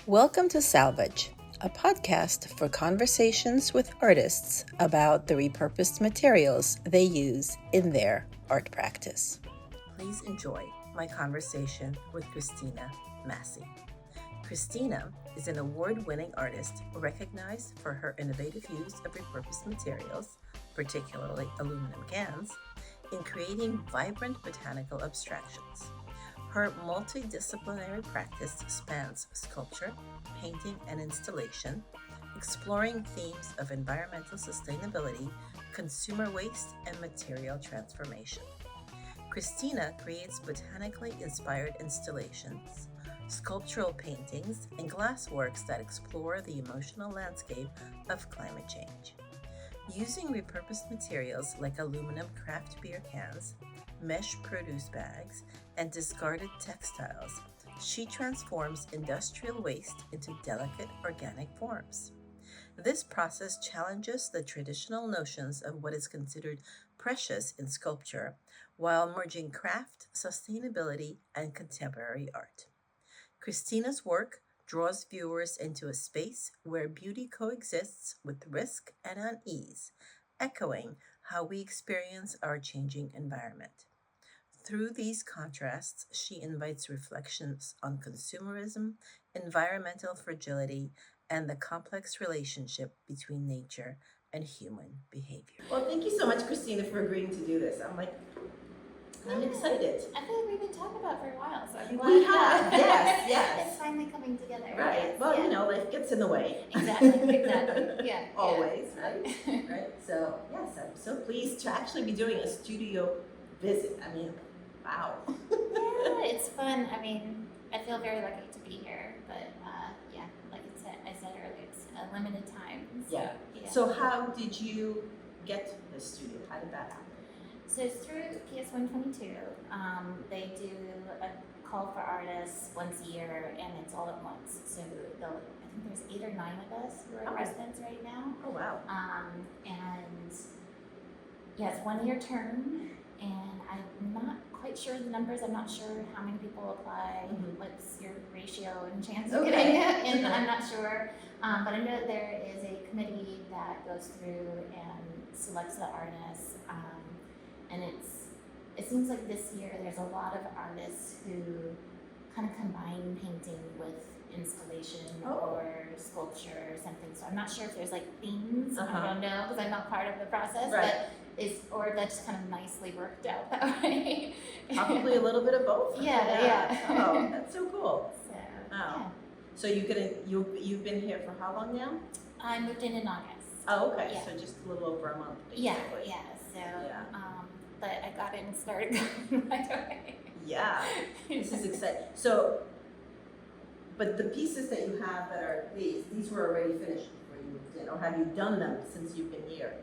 Welcome to Salvage, a podcast for conversations with artists about the repurposed materials they use in their art practice. Please enjoy my conversation with Christina Massey. Christina is an award-winning artist recognized for her innovative use of repurposed materials, particularly aluminum cans, in creating vibrant botanical abstractions. Her multidisciplinary practice spans sculpture, painting, and installation, exploring themes of environmental sustainability, consumer waste, and material transformation. Christina creates botanically inspired installations, sculptural paintings, and glassworks that explore the emotional landscape of climate change. Using repurposed materials like aluminum craft beer cans, mesh produce bags, and discarded textiles, she transforms industrial waste into delicate organic forms. This process challenges the traditional notions of what is considered precious in sculpture while merging craft, sustainability, and contemporary art. Christina's work draws viewers into a space where beauty coexists with risk and unease, echoing how we experience our changing environment. Through these contrasts, she invites reflections on consumerism, environmental fragility, and the complex relationship between nature and human behavior. Well, thank you so much, Christina, for agreeing to do this. I'm excited. I feel like we've been talking about it for a while, so I'm glad. We have, yes. It's finally coming together. Right. Yes, Well, yeah. life gets in the way. Exactly. Yeah. Always, right? Right. So, yes, I'm so pleased to actually be doing a studio visit. Wow. Yeah, it's fun. I feel very lucky to be here, but yeah, like I said earlier, it's a limited time. So, yeah. So how did you get the studio? How did that happen? So it's through PS 122. They do a call for artists once a year, and it's all at once. So I think there's 8 or 9 of us who are residents right now. Oh wow. And yeah, it's 1-year term, and I'm not quite sure the numbers. I'm not sure how many people apply. Mm-hmm. What's your ratio and chance of getting it? And I'm not sure. But I know that there is a committee that goes through and selects the artists. And it seems like this year there's a lot of artists who kind of combine painting with installation or sculpture or something. So I'm not sure if there's like themes. I don't know because I'm not part of the process. Right. Or that's just kind of nicely worked out that way. Probably a little bit of both. Yeah. Oh, that's so cool. So, wow. Yeah. So you've been here for how long now? I moved in August. Oh, okay. Yeah. So just a little over a month, basically. Yeah. So, but I got in and started going right away. Yeah. This is exciting. So, but the pieces that you have that are these were already finished before you moved in, or have you done them since you've been here?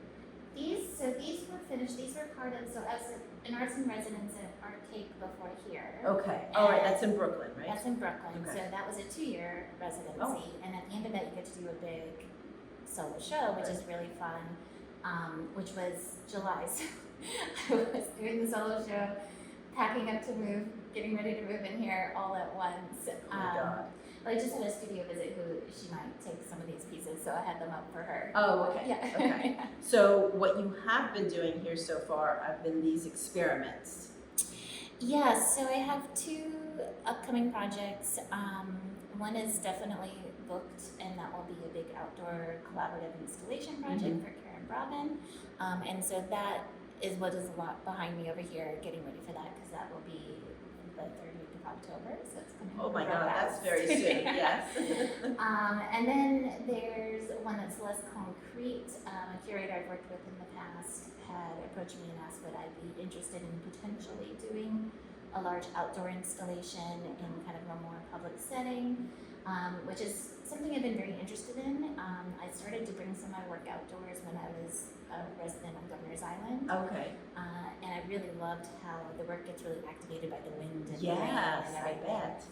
These were finished. These were part of, so as an arts in residence at Art Cake before here. Okay. All right. That's in Brooklyn, right? That's in Brooklyn. Okay. So that was a 2-year residency. Oh. And at the end of that, you get to do a big solo show, which is really fun, which was July. So I was doing the solo show, packing up to move, getting ready to move in here all at once. Oh my God. But I just had a studio visit who she might take some of these pieces, so I had them up for her. Oh, okay. Yeah. Okay. So what you have been doing here so far have been these experiments. Yeah, so I have 2 upcoming projects. One is definitely booked, and that will be a big outdoor collaborative installation project for Karen Brabin. And so that is what is a lot behind me over here, getting ready for that, because that will be the 3rd week of October, so it's going to Oh my God, that's very soon, yes. And then there's one that's less concrete. A curator I've worked with in the past had approached me and asked would I be interested in potentially doing a large outdoor installation in kind of a more public setting, which is something I've been very interested in. I started to bring some of my work outdoors when I was a resident on Governor's Island. Okay. And I really loved how the work gets really activated by the wind and yes, the rain and I everything. bet.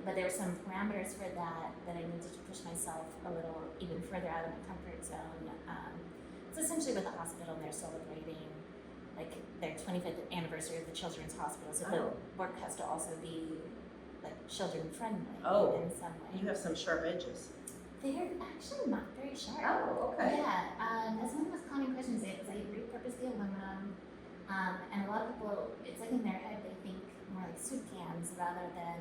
But there were some parameters for that I needed to push myself a little even further out of my comfort zone. It's essentially with the hospital, and they're celebrating like their 25th anniversary of the Children's Hospital, so the work has to also be like children friendly Oh, in some way. You have some sharp edges. They're actually not very sharp. Oh, okay. Yeah, that's one of the most common questions is I repurpose the aluminum, and a lot of people, it's like in their head they think more like soup cans rather than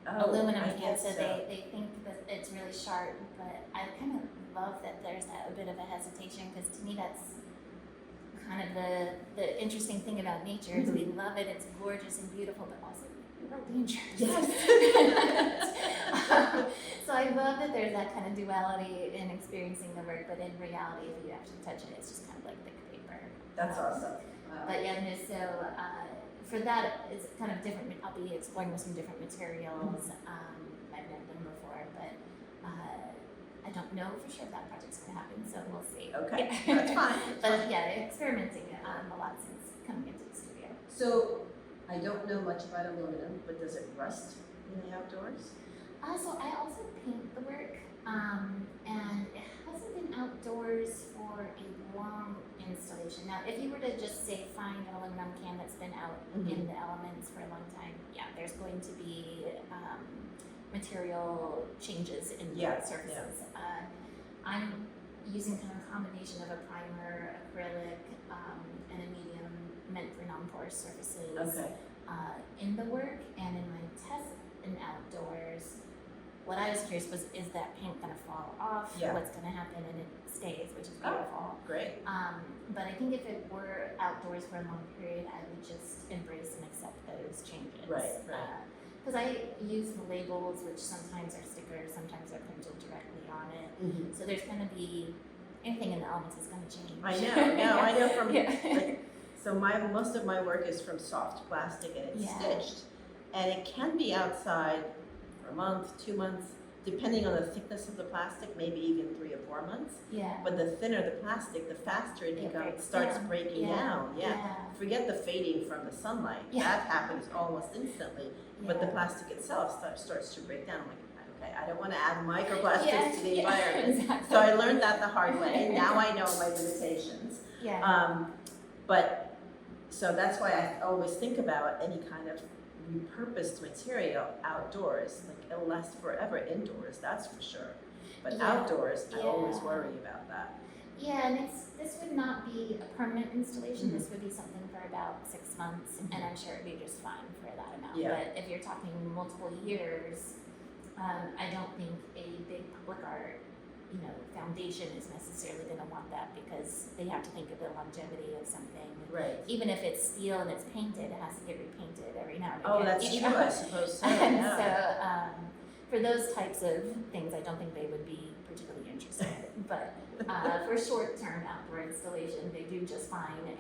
aluminum I cans, guess so they think that it's really sharp, but I kind of love that there's a bit of a hesitation, because to me that's kind of the interesting thing about nature is we love it, it's gorgeous and beautiful, but also real dangerous. Yes. So I love that there's that kind of duality in experiencing the work, but in reality, if you actually touch it, it's just kind of like thick paper. That's awesome. Wow. But yeah, no, so for that, it's kind of different. I'll be exploring with some different materials. I've never done before, but I don't know for sure if that project's going to happen, so we'll see. Okay, that's fine. But yeah, experimenting a lot since coming into the studio. So I don't know much about aluminum, but does it rust in the outdoors? So I also paint the work, and it hasn't been outdoors for a long installation. Now, if you were to just say find an aluminum can that's been out in the elements for a long time, yeah, there's going to be material changes in the surfaces. I'm using kind of a combination of a primer, acrylic, and a medium meant for non-porous surfaces in the work, and in my test in outdoors. What I was curious was, is that paint going to fall off? Yeah. What's going to happen? And it stays, which is beautiful. Great. But I think if it were outdoors for a long period, I would just embrace and accept those changes. Right. Because I use the labels, which sometimes are stickers, sometimes are printed directly on it. So there's going to be, anything in the elements is going to change. I know. No, I know from. Like, so most of my work is from soft plastic, and it's stitched, and it can be outside a month, 2 months, depending on the thickness of the plastic, maybe even 3 or 4 months. Yeah. But the thinner the plastic, the faster it starts breaking down. Forget the fading from the sunlight. That happens almost instantly. But the plastic itself starts to break down. I'm like, okay, I don't want to add microplastics to the environment. Exactly. So I learned that the hard way. Now I know my limitations. But so that's why I always think about any kind of repurposed material outdoors. Like, it'll last forever indoors, that's for sure. But outdoors, I always worry about that. Yeah, and this would not be a permanent installation. This would be something for about 6 months, and I'm sure it'd be just fine for that amount. But if you're talking multiple years, I don't think a big public art, foundation is necessarily going to want that, because they have to think of the longevity of something. Right. Even if it's steel and it's painted, it has to get repainted every now and again. Oh, that's true. I suppose so. And so, for those types of things, I don't think they would be particularly interested. But for short-term outdoor installation, they do just fine, and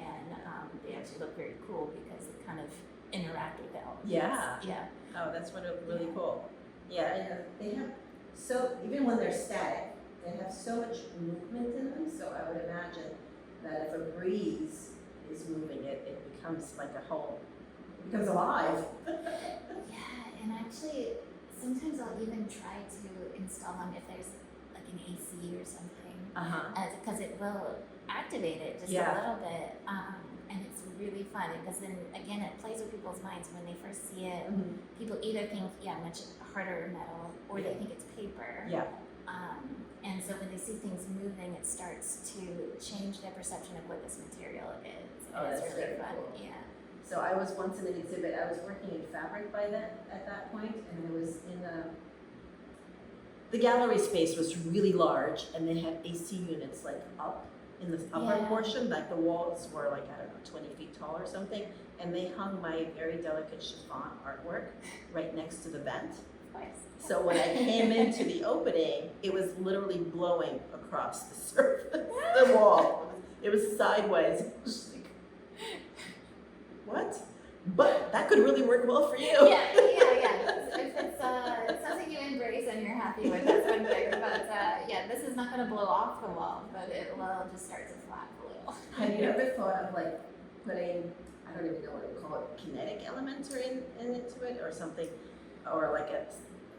they actually look very cool because they kind of interact with the elements. Yeah. Oh, that's really cool. Yeah, they have, so even when they're static, they have so much movement in them, so I would imagine that if a breeze is moving it, it becomes like it becomes alive. Yeah, and actually, sometimes I'll even try to install them if there's like an AC or something, because it will activate it just a little bit, and it's really fun, because then again, it plays with people's minds when they first see it. People either think, much harder metal, or they think it's paper. And so when they see things moving, it starts to change their perception of what this material is. And it's really fun. Cool. Yeah. So I was once in an exhibit. I was working in fabric at that point, and I was in the gallery space was really large, and they had AC units like up in the upper portion, like the walls were like, I don't know, 20 feet tall or something, and they hung my very delicate chiffon artwork right next to the vent. So when I came into the opening, it was literally blowing across the surface, the wall. It was sideways. What? But that could really work well for you. Yeah. If it's something you embrace and you're happy with, that's one thing. But this is not going to blow off the wall, but it will just start to flap a little. Have you ever thought of like putting, I don't even know what to call it, kinetic elements into it or something, or like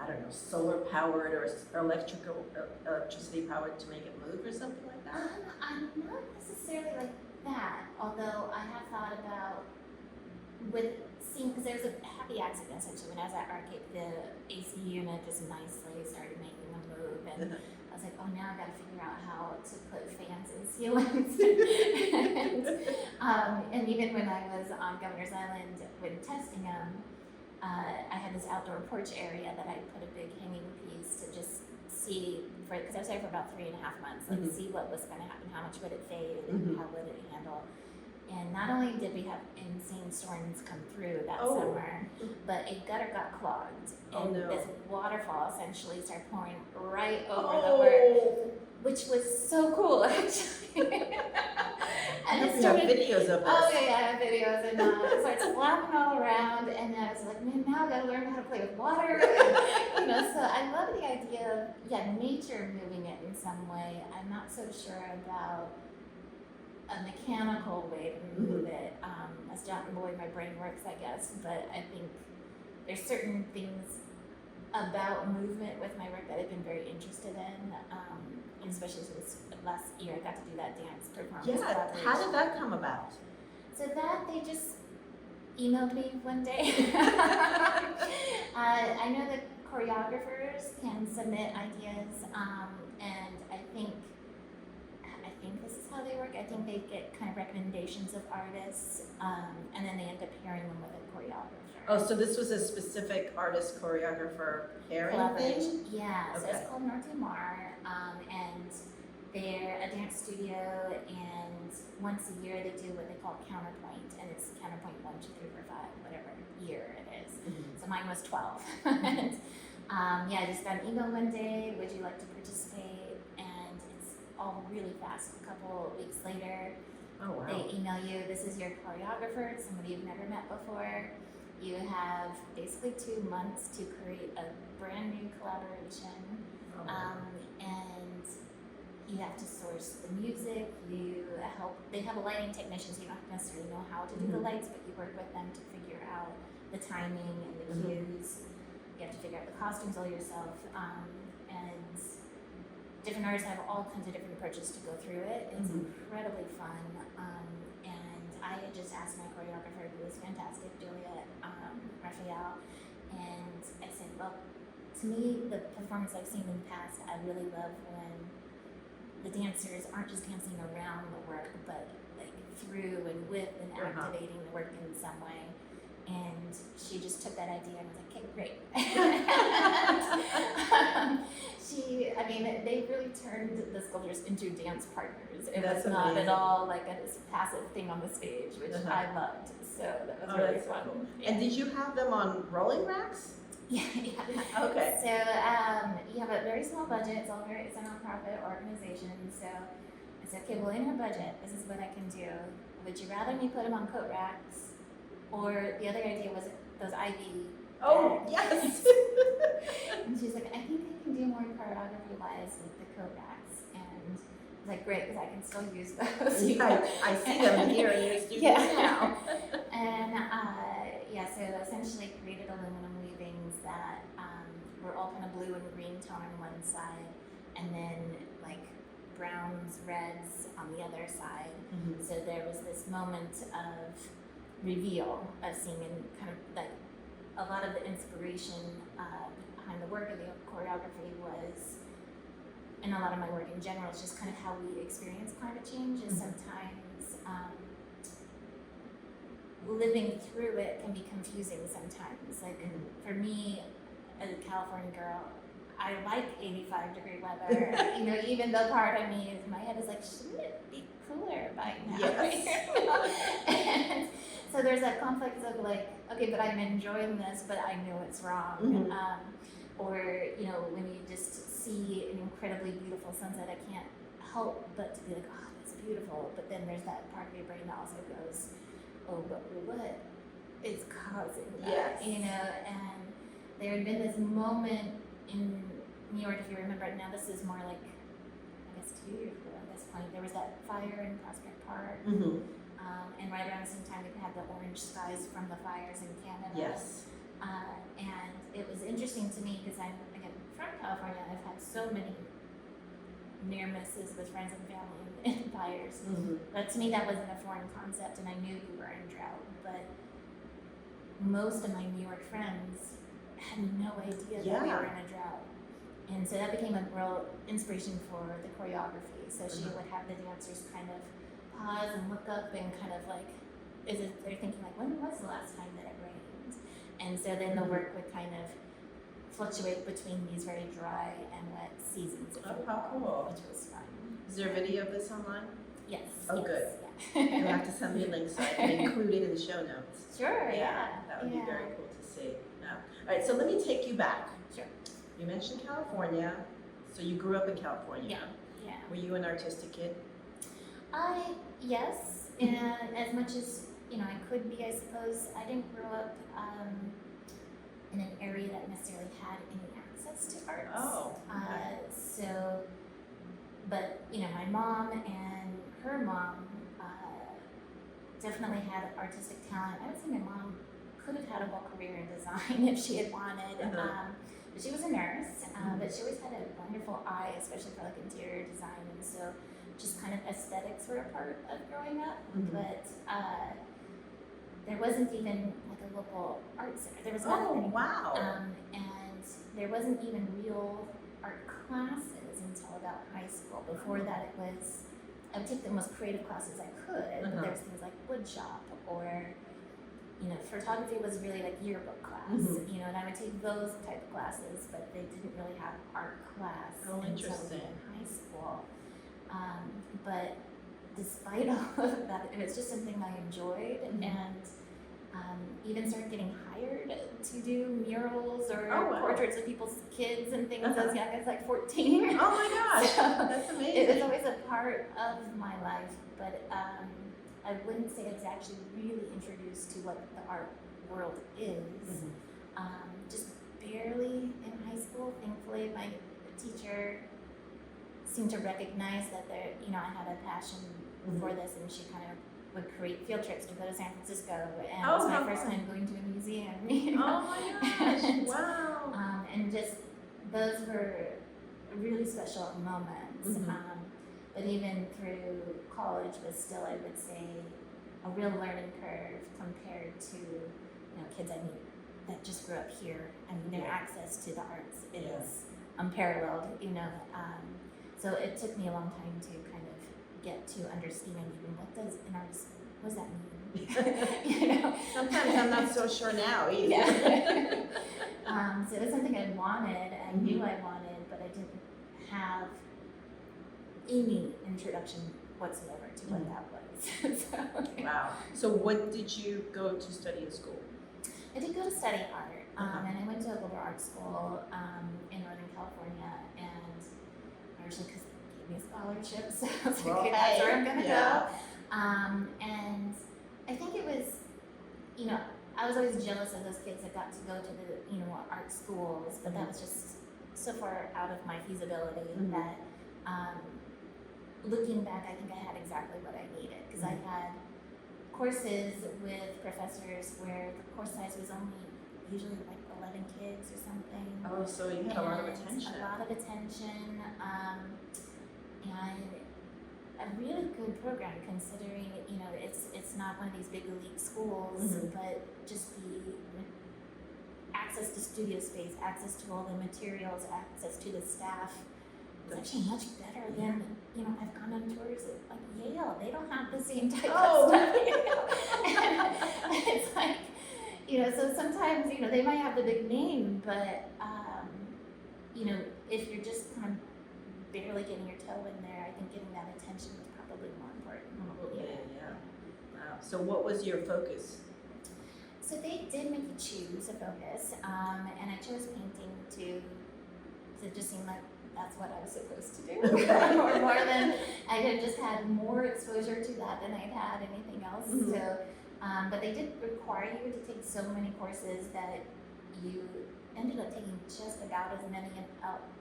I don't know, solar powered or electricity powered to make it move or something like that? I'm not necessarily like that, although I have thought about with seeing, because there was a happy accident essentially when I was at Arcade, the AC unit just nicely started making a move, and I was like, oh, now I got to figure out how to put fans in ceilings. And even when I was on Governor's Island when testing them, I had this outdoor porch area that I put a big hanging piece to just see, because I was there for about 3.5 months, like see what was going to happen, how much would it fade, and how would it handle. And not only did we have insane storms come through that summer, but a gutter got clogged, and this waterfall essentially started pouring right over the work, which was so cool actually. And it started, have videos of this. Oh yeah, I have videos, and it starts flapping all around, and I was like, man, now I gotta learn how to play with water. And, so I love the idea of nature moving it in some way. I'm not so sure about a mechanical way to move it. That's not the way my brain works, I guess, but I think there's certain things about movement with my work that I've been very interested in, and especially since last year I got to do that dance performance. Yeah, how did that come about? So that they just emailed me one day. I know that choreographers can submit ideas, and I think this is how they work. I think they get kind of recommendations of artists, and then they end up pairing them with a choreographer. Oh, so this was a specific artist choreographer pairing thing? Yeah, so Okay. it's called Norte Mar, and they're a dance studio, and once a year they do what they call counterpoint, and it's counterpoint 1, 2, 3, 4, 5, whatever year it is. So mine was 12. And, I just got an email one day, would you like to participate? And it's all really fast. A couple weeks later, they email you, this is your choreographer, it's somebody you've never met before. You have basically 2 months to create a brand new collaboration, and you have to source the music. They have a lighting technician, so you don't necessarily know how to do the lights, but you work with them to figure out the timing and the cues. You have to figure out the costumes all yourself, and different artists have all kinds of different approaches to go through it. It's incredibly fun, and I had just asked my choreographer, who was fantastic, Juliet Raphael, and I said, well, to me, the performance I've seen in the past, I really love when the dancers aren't just dancing around the work, but like through and with and activating the work in some way. And she just took that idea and was like, okay, great. They really turned the sculptures into dance partners. It was not at all like a passive thing on the stage, which I loved. So that was really fun. Cool. Yeah. And did you have them on rolling racks? Yeah. Okay. So you have a very small budget. It's a nonprofit organization. So I said, okay, well, in our budget, this is what I can do. Would you rather me put them on coat racks, or the other idea was those Ivy? Oh, yes. And she's like, I think I can do more choreography-wise with the coat racks. And I was like, great, because I can still use those. I see them here in your studio now. And so essentially created aluminum weavings that were all kind of blue and green tone on one side, and then like browns, reds on the other side. So there was this moment of reveal of seeing, and kind of like a lot of the inspiration behind the work of the choreography was, and a lot of my work in general, is just kind of how we experience climate change. Is sometimes living through it can be confusing sometimes. Like for me, as a California girl, I like 85-degree weather. Even though part of me is, my head is like, shouldn't it be cooler by now? Yes. And so there's that conflict of like, okay, but I'm enjoying this, but I know it's wrong. Or when you just see an incredibly beautiful sunset, I can't help but to be like, oh, that's beautiful. But then there's that part of your brain that also goes, oh, but what is causing that? Yes. And there had been this moment in New York, if you remember it. Now this is more like, I guess 2 years ago at this point. There was that fire in Prospect Park, and right around the same time we had the orange skies from the fires in Canada. Yes. And it was interesting to me because I'm, again, from California. I've had so many near misses with friends and family in fires. But to me, that wasn't a foreign concept, and I knew we were in drought. But most of my New York friends had no idea that we were in a drought. And so that became a real inspiration for the choreography. So she would have the dancers kind of pause and look up and kind of like, they're thinking like, when was the last time that it rained? And so then the work would kind of fluctuate between these very dry and wet seasons. Oh, how cool. Which was fun. Is there a video of this online? Yes. Oh, yes, good. Yeah. You'll have to send me a link so I can include it in the show notes. Sure, yeah. That would be very cool to see. Yeah. All right, so let me take you back. Sure. You mentioned California, so you grew up in California. Yeah. Were you an artistic kid? Yes, and as much as, I could be, I suppose. I didn't grow up in an area that necessarily had any access to arts. Oh, okay. But my mom and her mom definitely had artistic talent. I would say my mom could have had a whole career in design if she had wanted. But she was a nurse, but she always had a wonderful eye, especially for like interior design, and so just kind of aesthetics were a part of growing up. But there wasn't even like a local art center. There was nothing. Oh, wow. And there wasn't even real art classes until about high school. Before that, I would take the most creative classes I could. There's things like wood shop or, photography was really like yearbook class, and I would take those type of classes, but they didn't really have art class until in high school. But despite all of that, it was just something I enjoyed, and even started getting hired to do murals or portraits of people's kids and things as young as like 14. Oh my gosh, So that's amazing. it was always a part of my life, but I wouldn't say I was actually really introduced to what the art world is. Just barely in high school. Thankfully, my teacher seemed to recognize that I had a passion for this, and she kind of would create field trips to go to San Francisco, and it was my first time going to a museum. Oh my gosh! Wow! And just those were really special moments. But even through college was still, I would say, a real learning curve compared to kids I meet that just grew up here. I mean, their access to the arts is unparalleled. So it took me a long time to kind of get to understand even what does that mean? Sometimes I'm not so sure now either. Yeah. So it was something I wanted, I knew I wanted, but I didn't have any introduction whatsoever to what that was. Wow. So what did you go to study in school? I did go to study art, and I went to a liberal arts school in Northern California, and largely because they gave me a scholarship, so I was like, okay, that's where I'm going to go. And I think it was, I was always jealous of those kids that got to go to the, art schools, but that was just so far out of my feasibility that looking back, I think I had exactly what I needed, because I had courses with professors where the course size was only usually like 11 kids or something. Oh, so you had a lot of attention. A lot of attention, and a really good program considering, it's not one of these big elite schools, but just the access to studio space, access to all the materials, access to the staff. It's actually much better than, I've gone on tours at like Yale. They don't have the same type of stuff. And it's like, so sometimes, they might have the big name, but, if you're just kind of barely getting your toe in there, I think getting that attention was probably more important. Yeah. Wow. So what was your focus? So they did make you choose a focus, and I chose painting to just seem like that's what I was supposed to do, or more than I had just had more exposure to that than I'd had anything else. So, but they did require you to take so many courses that you ended up taking just about as many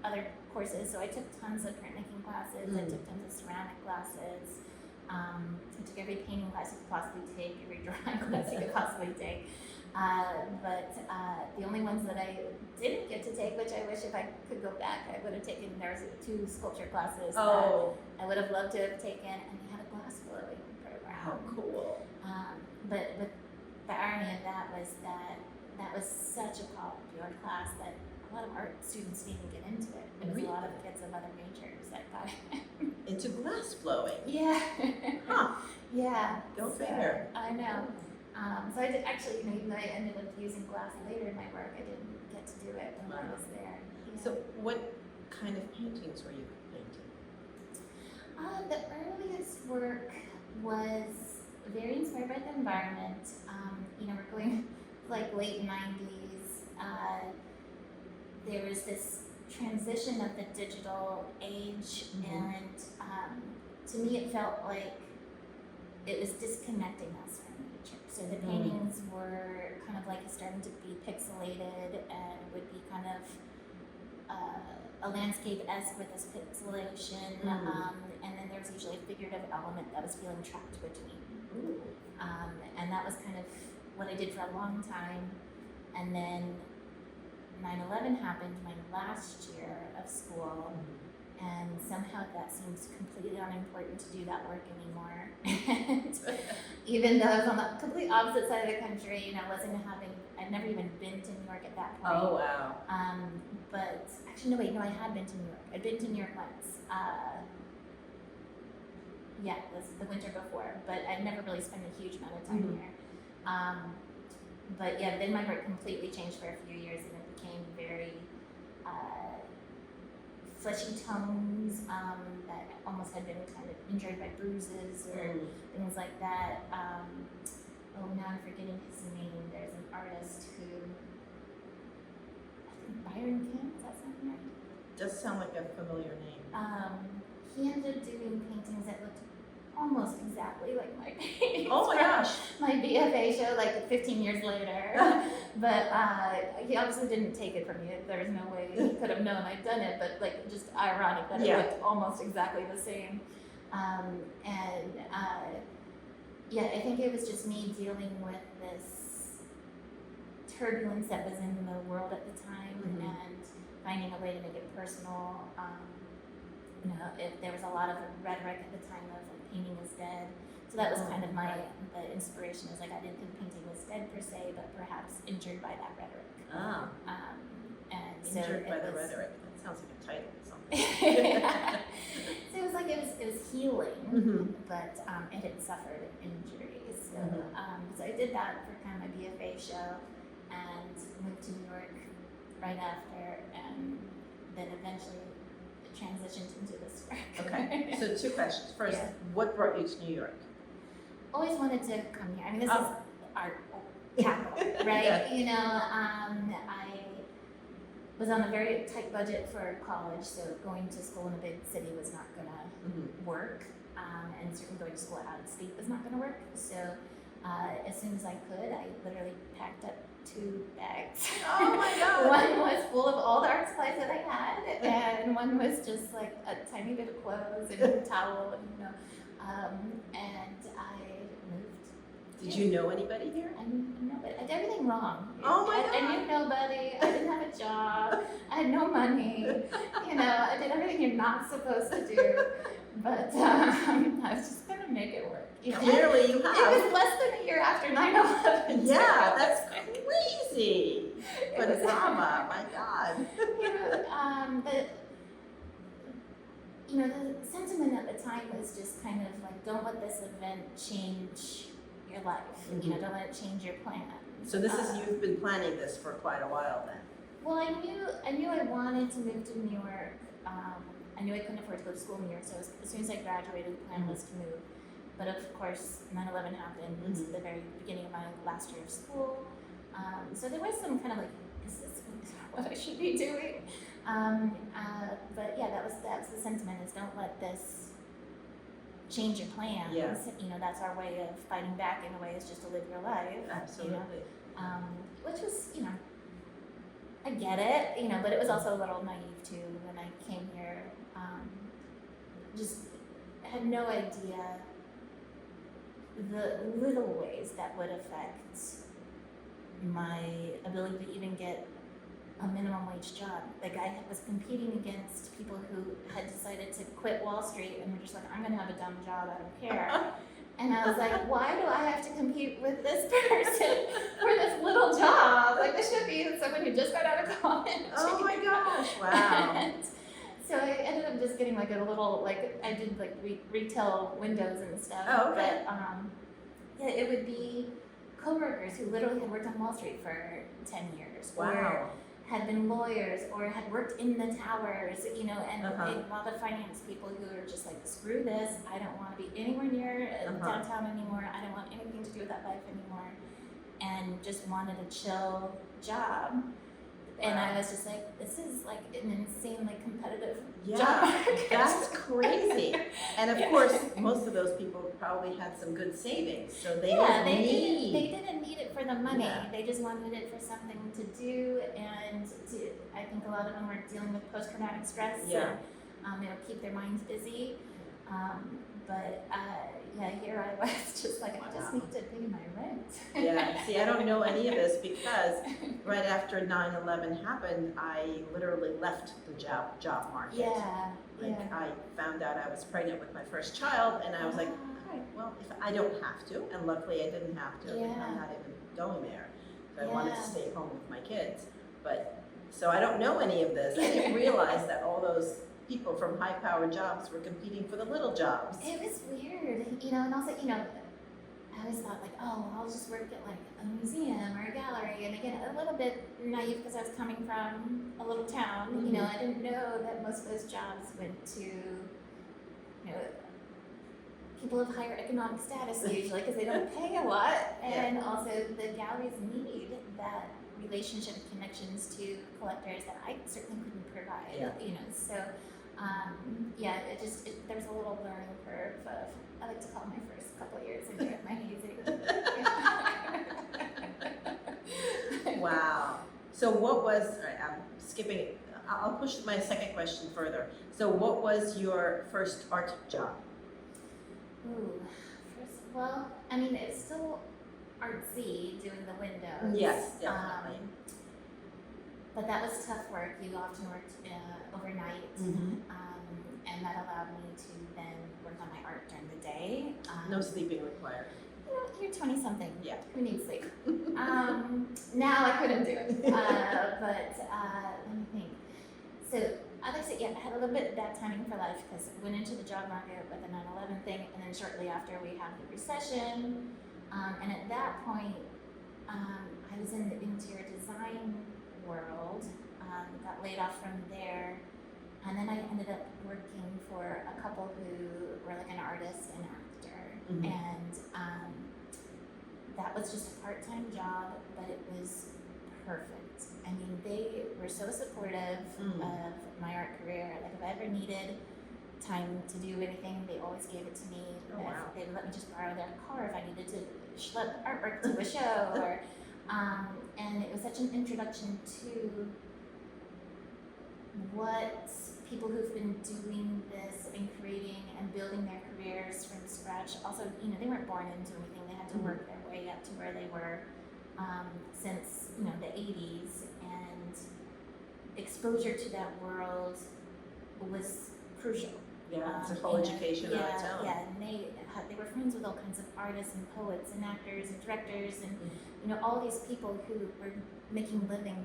other courses. So I took tons of printmaking classes, I took tons of ceramic classes, I took every painting class you could possibly take, every drawing class you could possibly take. But the only ones that I didn't get to take, which I wish if I could go back, I would have taken, there was 2 sculpture classes that I would have loved to have taken, and they had a glass blowing program. How cool. But the irony of that was that was such a popular class that a lot of art students didn't even get into it. There was a lot of kids of other majors that got into glass blowing. Yeah. Huh. Yeah. Go figure. I know. So I did actually, even though I ended up using glass later in my work, I didn't get to do it when I was there. Yeah. So what kind of paintings were you painting? The earliest work was very inspired by the environment. We're going like late 90s. There was this transition of the digital age, and to me it felt like it was disconnecting us from nature. So the paintings were kind of like starting to be pixelated and would be kind of a landscape-esque with this pixelation, and then there was usually a figurative element that was feeling trapped between. And that was kind of what I did for a long time. And then 9/11 happened my last year of school, and somehow that seems completely unimportant to do that work anymore. And even though I was on the complete opposite side of the country, I'd never even been to New York at that point. Oh, wow. But actually, no, I had been to New York. I'd been to New York once. It was the winter before, but I'd never really spent a huge amount of time here. But yeah, then my work completely changed for a few years, and it became very fleshy tones that almost had been kind of injured by bruises or things like that. Now I'm forgetting his name. There's an artist who, I think Byron Kim, does that sound right? Does sound like a familiar name. He ended up doing paintings that looked almost exactly like my paintings. Oh my gosh. My BFA show, like 15 years later. But he obviously didn't take it from me. There was no way he could have known I'd done it, but like just ironic that it looked almost exactly the same. I think it was just me dealing with this turbulence that was in the world at the time and finding a way to make it personal. There was a lot of rhetoric at the time of like painting is dead. So that was kind of the inspiration, is like I didn't think painting was dead per se, but perhaps injured by that rhetoric. Injured by the rhetoric. That sounds like a title or something. So it was like it was healing, but it had suffered injuries. So I did that for kind of my BFA show, and moved to New York right after, and then eventually transitioned into this work. Okay, so 2 questions. First, what brought you to New York? Always wanted to come here. I mean, this is art capital, right? I was on a very tight budget for college, so going to school in a big city was not gonna work, and certainly going to school out of state was not gonna work. So as soon as I could, I literally packed up 2 bags. Oh my God! One was full of all the art supplies that I had, and one was just like a tiny bit of clothes and a towel, and and I moved. Did you know anybody here? I knew nobody. I did everything wrong. Oh my God! I knew nobody. I didn't have a job. I had no money. I did everything you're not supposed to do. But I was just gonna make it work. Clearly, you have. It was less than a year after 9/11. Yeah, that's crazy. But drama, my God. The sentiment at the time was just kind of like, don't let this event change your life. Don't let it change your plans. So this is, you've been planning this for quite a while then. Well, I knew I wanted to move to New York. I knew I couldn't afford to go to school in New York, so as soon as I graduated, the plan was to move. But of course, 9/11 happened at the very beginning of my last year of school. So there was some kind of like, is this what I should be doing? But yeah, that was the sentiment, is don't let this change your plans. Yeah. That's our way of fighting back in a way, is just to live your life. Absolutely. Which was, I get it, but it was also a little naive too when I came here. Just had no idea the little ways that would affect my ability to even get a minimum wage job. The guy was competing against people who had decided to quit Wall Street and were just like, I'm gonna have a dumb job, I don't care. And I was like, why do I have to compete with this person for this little job? Like, this should be someone who just got out of college. Oh my gosh, wow. And so I ended up just getting like a little, like, I did like retail windows and stuff. Oh, okay. But yeah, it would be coworkers who literally had worked on Wall Street for 10 years. Wow. Or had been lawyers or had worked in the towers, you know, and Uh-huh. a lot of finance people who are just like, screw this, I don't want to be anywhere near downtown anymore, I don't want anything to do with that life anymore, and just wanted a chill job. And I was just like, this is like an insanely competitive job Yeah, market. that's crazy. And of course, most of those people probably had some good savings, so they didn't need it for the money. Yeah. They just wanted it for something to do, and I think a lot of them were dealing with post-traumatic stress. Yeah. And it would keep their minds busy. But yeah, here I was just like, I just need to pay my rent. Yeah, see, I don't know any of this because right after 9/11 happened, I literally left the job market. Yeah, Like, I found out I was pregnant with my first child, and I was like, all right, well, if I don't have to, and luckily I didn't have to, Yeah. I'm not even going there. So I wanted to Yeah. stay home with my kids. But, so I don't know any of this. I didn't realize that all those people from high-powered jobs were competing for the little jobs. It was weird, you know, and also, you know, I always thought like, oh, I'll just work at like a museum or a gallery, and again, a little bit naive because I was coming from a little town, you know, I didn't know that most of those jobs went to, you know, people of higher economic status usually because they don't pay a lot, and also the galleries need that relationship connections to collectors that I certainly couldn't provide, you know, so yeah, there was a little learning curve of, I like to call my first couple of years into it my hazing. Wow. So what was, all right, I'm skipping, I'll push my second question further. So what was your first art job? Ooh, well, I mean, it's still artsy doing the windows. Yes, definitely. But that was tough work. You often worked overnight, and that allowed me to then work on my art during the day. No sleeping required. You know, you're 20-something. Yeah. Who needs sleep? Now I couldn't do it. But let me think. So, I like to say, yeah, I had a little bit of bad timing for life because I went into the job market with the 9/11 thing, and then shortly after we had the recession. And at that point, I was in the interior design world, got laid off from there, and then I ended up working for a couple who were like an artist and actor, and that was just a part-time job, but it was perfect. I mean, they were so supportive of my art career. Like, if I ever needed time to do anything, they always gave it to me. Oh, wow. They would let me just borrow their car if I needed to schlep artwork to a show, or and it was such an introduction to what people who've been doing this and creating and building their careers from scratch. Also, you know, they weren't born into anything; they had to work their way up to where they were since, you know, the 80s, and exposure to that world was crucial. Yeah, it's a whole education on its own. Yeah, and they were friends with all kinds of artists and poets and actors and directors and you know, all these people who were making living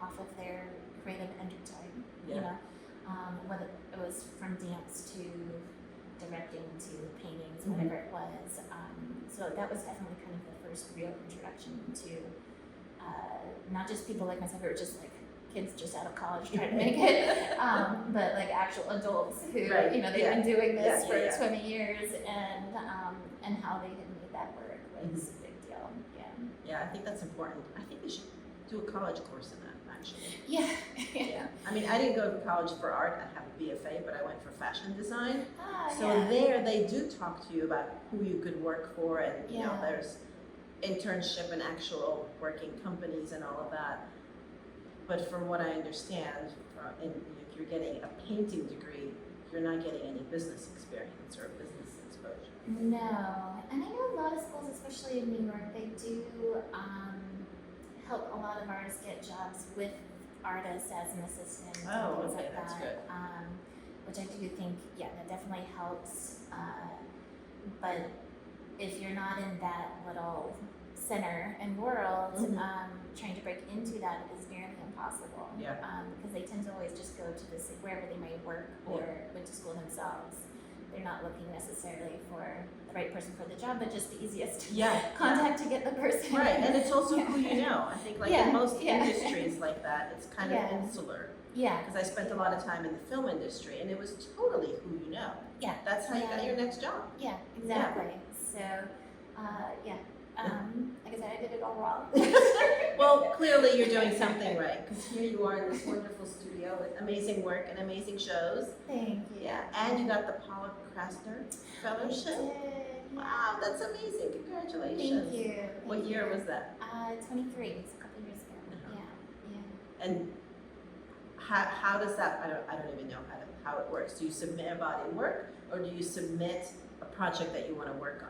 off of their creative entertainment. Yeah. You know, whether it was from dance to directing to paintings, whatever it was. So that was definitely kind of the first real introduction to not just people like myself who were just like kids just out of college trying to make it, but like actual adults who, you know, they've been doing this for 20 years, and how they had made that work was a big deal. Yeah, I think that's important. I think we should do a college course in that, actually. Yeah. I mean, I didn't go to college for art. I have a BFA, but I went for fashion design. So yeah. there, they do talk to you about who you could work for, and you know, there's internship and actual working companies and all of that. But from what I understand, if you're getting a painting degree, you're not getting any business experience or business exposure. No, and I know a lot of schools, especially in New York, they do help a lot of artists get jobs with artists as an assistant Oh, and things okay, like that's that. good. Which I do think, yeah, that definitely helps. But if you're not in that little center and world, Mhm. trying to break into that is nearly impossible. Yeah. Because they tend to always just go to wherever they may work or went to school themselves. They're not looking necessarily for the right person for the job, but just the easiest contact to get the person. Right, and it's also who you know. I think like in most Yeah. industries like that, it's kind of insular. Yeah. Because I spent a lot of time in the film industry, and it was totally who you know. Yeah. That's how you got your next job. Yeah, exactly. So, like I said, I did it all wrong. Well, clearly you're doing something right, because here you are in this wonderful studio with amazing work and amazing shows. Thank you. Yeah, and you got the Paula Krasner Fellowship. I did, Wow, that's amazing. Congratulations. Thank you. What year was that? 23. It's a couple years ago. Yeah. And how does that, I don't even know how it works. Do you submit a body of work, or do you submit a project that you want to work on?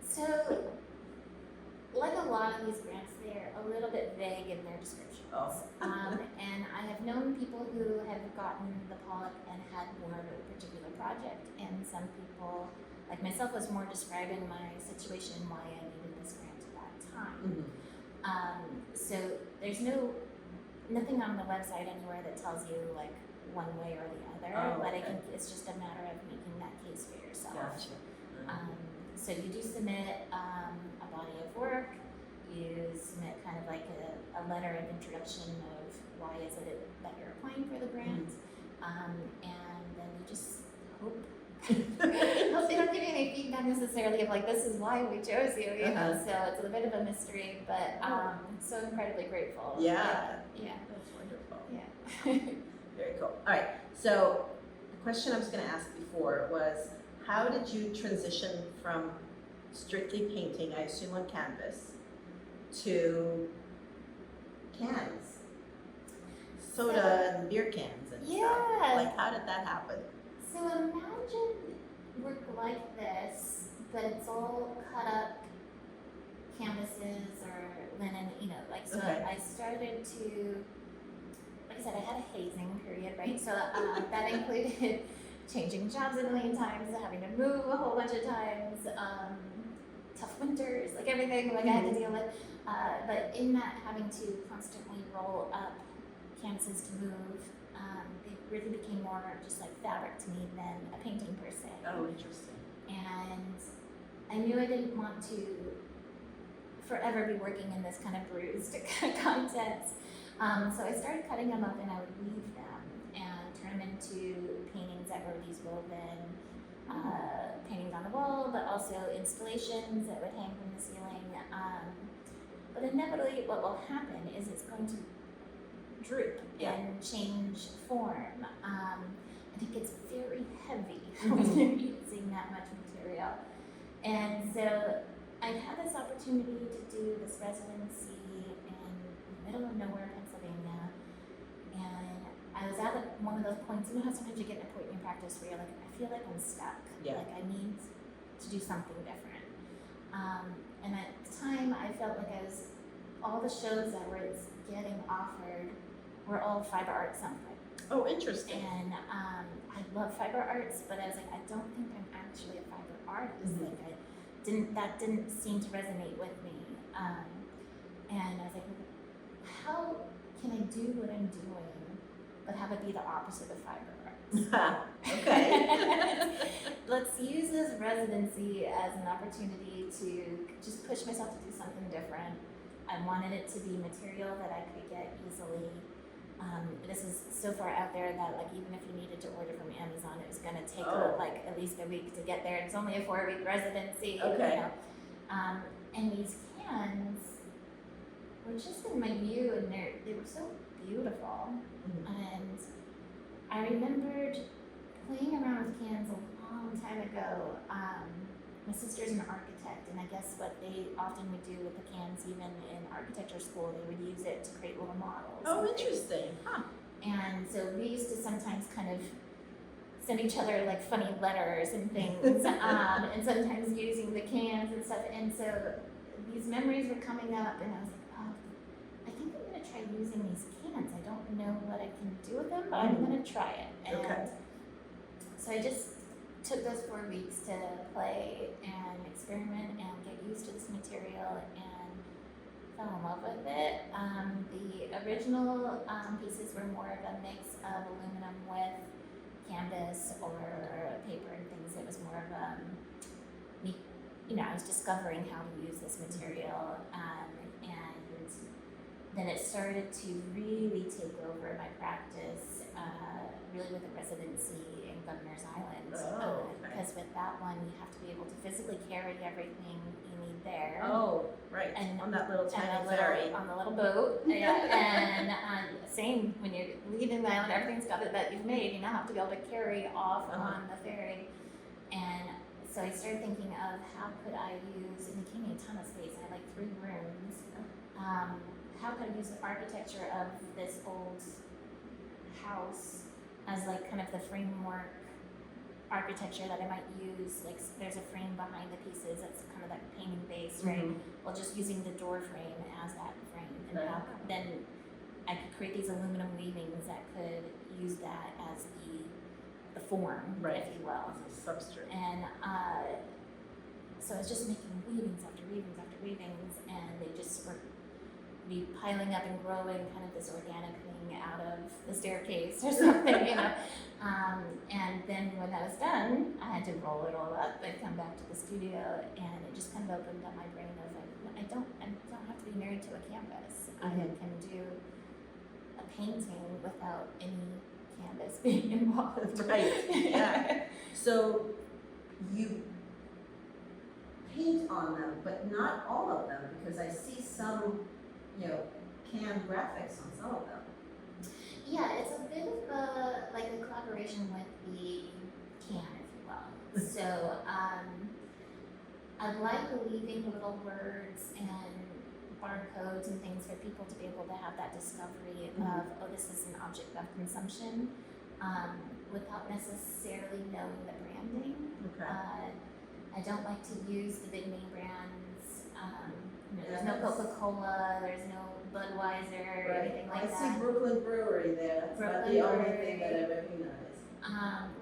So, like a lot of these grants, they're a little bit vague in their descriptions. Oh. And I have known people who have gotten the Pollock and had more of a particular project, and some people, like myself, was more describing my situation, why I needed this grant at that time. So there's nothing on the website anywhere that tells you like one way or the other, but I think it's just a matter of making that case for yourself. Gotcha. So you do submit a body of work, you submit kind of like a letter of introduction of why is it that you're applying for the grant, and then you just hope they don't give you any feedback necessarily of like, this is why we chose you, you know, so it's a bit of a mystery, but so incredibly grateful. Yeah. Yeah. That's wonderful. Yeah. Very cool. All right. So the question I was going to ask before was, how did you transition from strictly painting, I assume on canvas, to cans, soda and beer cans and stuff? Like, how did that happen? So imagine work like this, but it's all cut up canvases or linen, you know, like, so I started to, like I said, I had a hazing period, right? So that included changing jobs a million times, having to move a whole bunch of times, tough winters, like everything like I had to deal with. But in that, having to constantly roll up canvases to move, it really became more just like fabric to me than a painting per se. Oh, interesting. And I knew I didn't want to forever be working in this kind of bruised content. So I started cutting them up and I would weave them and turn them into paintings that were these woven paintings on the wall, but also installations that would hang from the ceiling. But inevitably what will happen is it's going to droop and change form. And it gets very heavy when you're using that much material. And so I had this opportunity to do this residency in the middle of nowhere, Pennsylvania. And I was at one of those points, you know how sometimes you get in a point in your practice where you're like, I feel like I'm stuck. Like I need to do something different. And at the time I felt like all the shows that were getting offered were all fiber art something. Oh, interesting. And I love fiber arts, but I was like, I don't think I'm actually a fiber artist. Like that didn't seem to resonate with me. And I was like, how can I do what I'm doing, but have it be the opposite of fiber arts? Okay. Let's use this residency as an opportunity to just push myself to do something different. I wanted it to be material that I could get easily. This is so far out there that like even if you needed to order from Amazon, it was going to take like at least a week to get there. It's only a 4-week residency. Okay. You know? And these cans were just in my view, and they were so beautiful. And I remembered playing around with cans a long time ago. My sister's an architect, and I guess what they often would do with the cans, even in architecture school, they would use it to create little models. Oh, interesting. And so we used to sometimes kind of send each other like funny letters and things, and sometimes using the cans and stuff. And so these memories were coming up, and I was like, oh, I think I'm gonna to try using these cans. I don't know what I can do with them, but I'm going to try it. And Okay. so I just took those 4 weeks to play and experiment and get used to this material and fell in love with it. The original pieces were more of a mix of aluminum with canvas or paper and things. It was more of me, I was discovering how to use this material, and then it started to really take over my practice, really with a residency in Governor's Island. Oh, okay. Because with that one, you have to be able to physically carry everything you need there. Oh, right. And on that little and tiny a little- ferry. on the little boat, and same when you're leaving the island, everything's got it that you've made. You now have to be able to carry off on the ferry, and so I started thinking of how could I use, and it gave me a ton of space. I had like 3 rooms. How could I use the architecture of this old house as like kind of the framework architecture that I might use? Like there's a frame behind the pieces that's kind of like painting base, right? Well, just using the door frame as that frame, and how then I could create these aluminum weavings that could use that as the form, Right. if you will. As a substrate. And so I was just making weavings after weavings after weavings, and they just were be piling up and growing, kind of this organic thing out of the staircase or something, and then when that was done, I had to roll it all up and come back to the studio, and it just kind of opened up my brain of like, I don't have to be married to a canvas. I can do a painting without any canvas being involved. Right, yeah. So you paint on them, but not all of them, because I see some, canned graphics on some of them. Yeah, it's a bit of a collaboration with the can, if you will. So I like leaving little words and barcodes and things for people to be able to have that discovery of, oh, this is an object of consumption, without necessarily knowing the branding. Okay. I don't like to use the big name brands. There's no Yes. Coca-Cola, there's no Budweiser, or anything like I that. see Brooklyn Brewery there. That's about Brooklyn the only Brewery. thing that I recognize.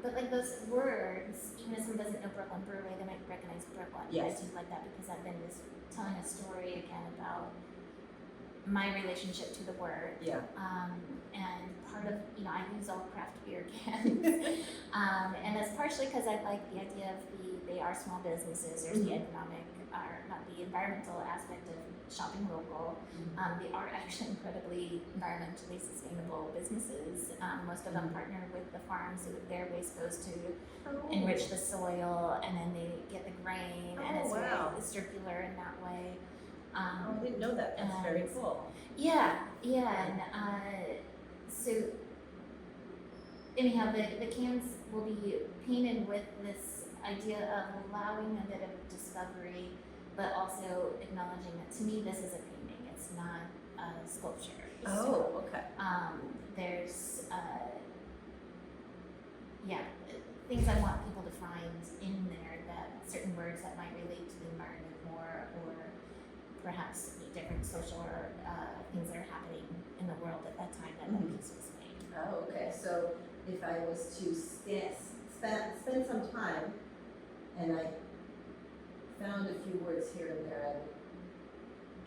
But like those words, even if someone doesn't know Brooklyn Brewery, they might recognize Brooklyn. Yes. I do like that because I've been just telling a story again about my relationship to the word. Yeah. And part of, I use all craft beer cans. And that's partially because I like the idea of they are small businesses. There's the economic, or not the environmental aspect of shopping local. They are actually incredibly environmentally sustainable businesses. Most of them partner with the farm, so that their waste goes to enrich the soil, and then they get the grain, and it's wow. very circular in that way. I didn't know that. That's very cool. Yeah, and so anyhow, the cans will be painted with this idea of allowing a bit of discovery, but also acknowledging that to me this is a painting, it's not a sculpture. Oh, okay. There's things I want people to find in there, that certain words that might relate to the environment more, or perhaps different social or things that are happening in the world at that time that that piece was made. Oh, okay. So if I was to spend some time, and I found a few words here and there, I would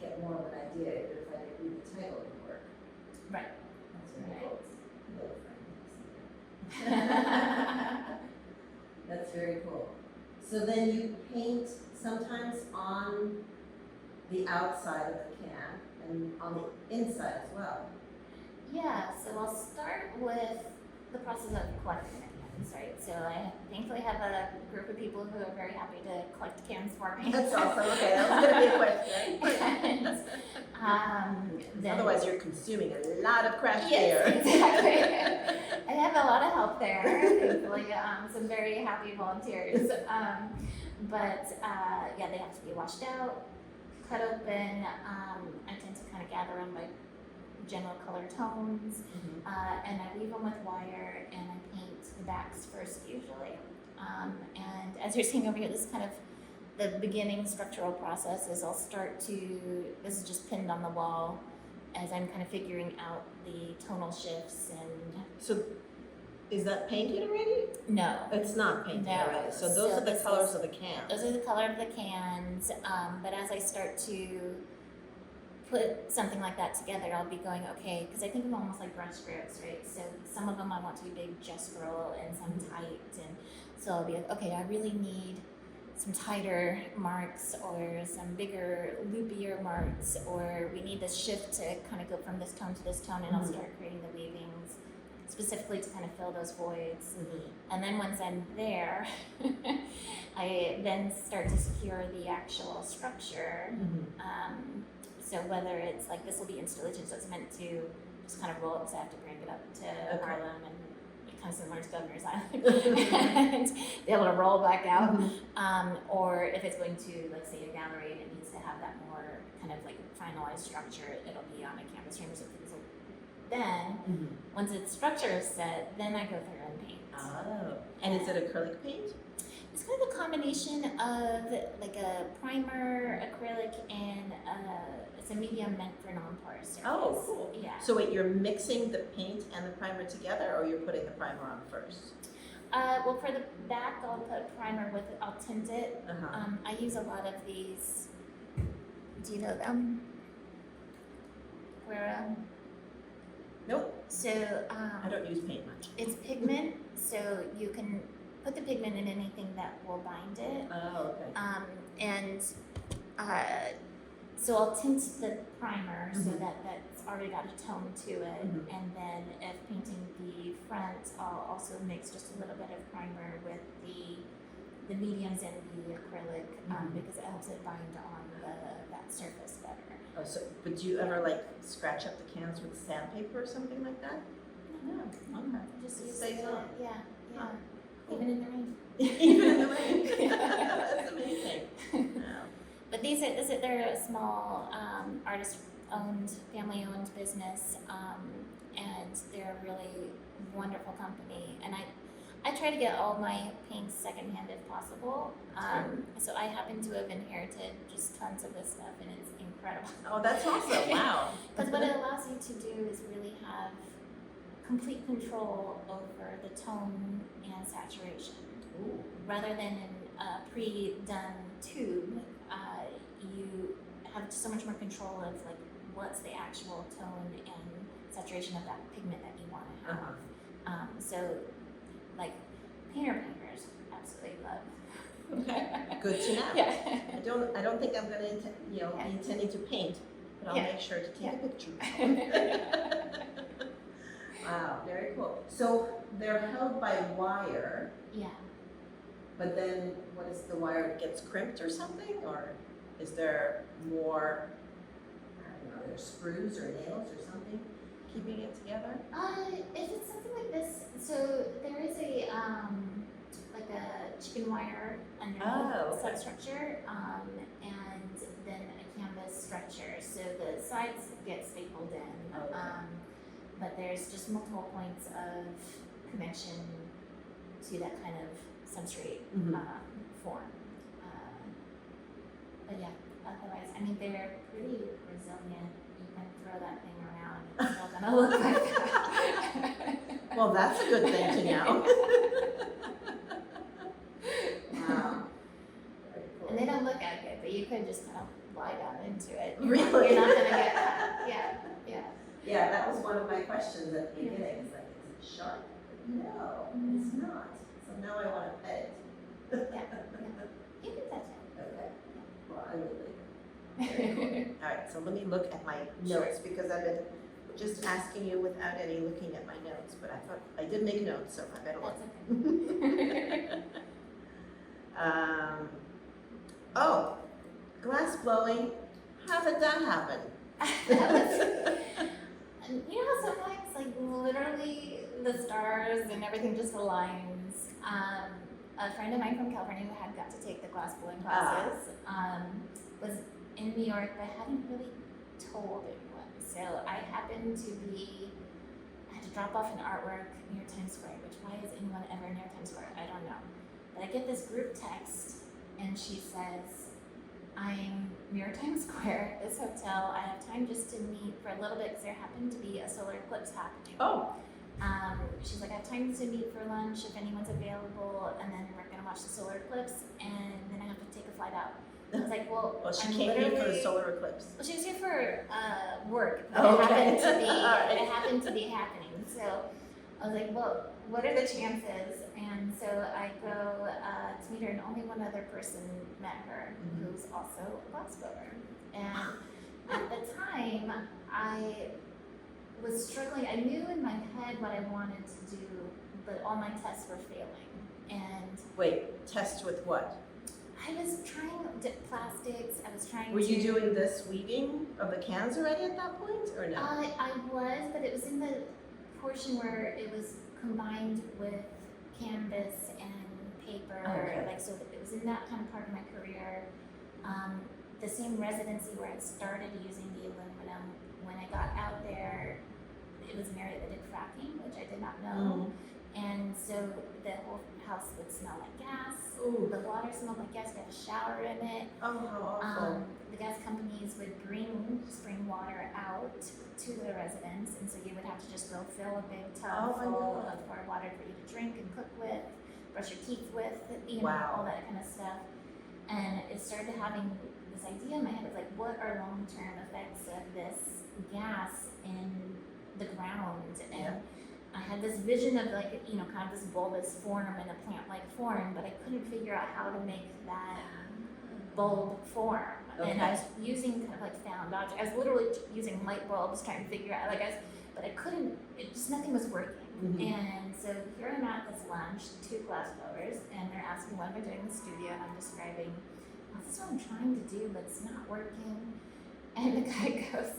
get more of an idea even if I didn't read the title of the work. Right. That's very Right. cool. That's very cool. So then you paint sometimes on the outside of the can and on the inside as well. Yeah, so I'll start with the process of collecting the cans, right? So I thankfully have a group of people who are very happy to collect cans for me. That's awesome. Okay, that was going to be a question. Then- Otherwise, you're consuming a lot of craft Yes, beer. exactly. I have a lot of help there, thankfully, some very happy volunteers. But they have to be washed out, cut open. I tend to kind of gather them by general color tones, and I weave them with wire, and I paint the backs first usually. And as you're seeing over here, this is kind of the beginning structural process. Is I'll start to, this is just pinned on the wall, as I'm kind of figuring out the tonal shifts and So is that painted already? no. It's not painted No. already. So those So are the this colors is- of the can. Those are the color of the cans, but as I start to put something like that together, I'll be going, okay, because I think of them almost like brush strokes, right? So some of them I want to be big gestural and some tight, and so I'll be like, okay, I really need some tighter marks or some bigger loopier marks, or we need this shift to kind of go from this tone to this tone, and I'll start creating the weavings specifically to kind of fill those voids. And then once I'm there, I then start to secure the actual structure. So whether it's like, this will be installation, so it's meant to just kind of roll up, so I have to bring it up to Harlem and kind of similar to Governor's Island and be able to roll back out. Or if it's going to, like, say, a gallery and it needs to have that more kind of like finalized structure, it'll be on a canvas frame or something. So then, once its structure is set, then I go through and paint. Oh, and is it acrylic paint? It's kind of a combination of like a primer, acrylic, and it's a medium meant for non-porous surface. Oh, cool. Yeah. So wait, you're mixing the paint and the primer together, or you're putting the primer on first? Well, for the back, I'll put primer with, I'll tint it. I use a lot of these. Do you know them? Where? Nope. So I don't use paint much. it's pigment, so you can put the pigment in anything that will bind it. Oh, okay. And so I'll tint the primer so that that's already got a tone to it. And then if painting the front, I'll also mix just a little bit of primer with the mediums and the acrylic because it helps it bind on that surface better. Oh, so, but do you ever like scratch up the cans with sandpaper or something like that? No. Okay. Just It use stays it. on. Yeah. Cool. Even in the rain. Even in the rain. That's amazing. Wow. But they're a small artist-owned, family-owned business, and they're a really wonderful company. And I try to get all my paints secondhand if possible. So I happen to have inherited just tons of this stuff, and it's incredible. Oh, that's awesome. Wow. Because what it allows you to do is really have complete control over the tone and saturation. Ooh. Rather than in a pre-done tube, you have so much more control of like what's the actual tone and saturation of that pigment that you want to have. So, like painters absolutely love. Okay. Good to know. Yeah. I don't think I'm gonna be intending to paint, but I'll make sure to take a picture. Wow, very cool. So they're held by wire. Yeah. But then, what is the wire gets crimped or something, or is there more? I don't know. There's screws or nails or something keeping it together. If it's something like this, so there is a like a chicken wire underneath substructure, and then a canvas stretcher. So the sides get stapled in, but there's just multiple points of connection to that kind of substrate form. But yeah, otherwise, I mean, they're pretty resilient. You can throw that thing around and it's still gonna look like that. Well, that's a good thing to know. Wow. Very cool. And they don't look at it, but you could just kind of lie down into it. Really? You're not gonna get that. Yeah. Yeah, that was one of my questions at the beginning. It's like, is it sharp? No, it's not. So now I want to pet it. Yeah. You can touch it. Okay. Well, I will later. Very cool. All right, so let me look at my notes because I've been just asking you without any looking at my notes, but I thought I did make notes, so I better look. That's okay. Oh, glass blowing. How did that happen? And you know how sometimes, like, literally the stars and everything just aligns? A friend of mine from California who had got to take the glass blowing classes was in New York but hadn't really told anyone. So I happened to I had to drop off an artwork near Times Square, which why is anyone ever near Times Square? I don't know. But I get this group text and she says, I'm near Times Square, this hotel. I have time just to meet for a little bit because there happened to be a solar eclipse happening. Oh. She's like, I have time to meet for lunch if anyone's available, and then we're gonna watch the solar eclipse, and then I have to take a flight out. I was like, well, She I'm came here for the literally- solar eclipse. Well, she was here for work, but Oh, it okay. happened to be All right. it happened to be happening. So I was like, well, what are the chances? And so I go to meet her, and only one other person met her, Mhm. who's also a glassblower. And at the time, I was struggling. I knew in my head what I wanted to do, but all my tests were failing. And Wait, test with what? I was trying plastics. I was trying. Were you to, doing this weaving of the cans already at that point, or no? I was, but it was in the portion where it was combined with canvas and paper. Okay. Like, so it was in that kind of part of my career. The same residency where I started using the aluminum, when I got out there, it was an area that did fracking, which I did not know. And so the whole house would smell like gas. Ooh. The water smelled like gas. We had a shower in it. Oh, how awful. The gas companies would bring spring water out to the residents, and so you would have to just go fill a big tub Oh my full God. of hard water for you to drink and cook with, brush your teeth with, Wow. all that kind of stuff. And it started having this idea in my head of like, what are long-term effects of this gas in the ground? And I had this vision of like, kind of this bulbous form in a plant-like form, but I couldn't figure out how to make that bulb form. And I was using kind of like found objects. I was literally using light bulbs trying to figure out, but I couldn't, nothing was working. Mhm. And so here I'm at this lunch, 2 glass blowers, and they're asking what am I doing in the studio, and I'm describing, this is what I'm trying to do, but it's not working. And the guy goes,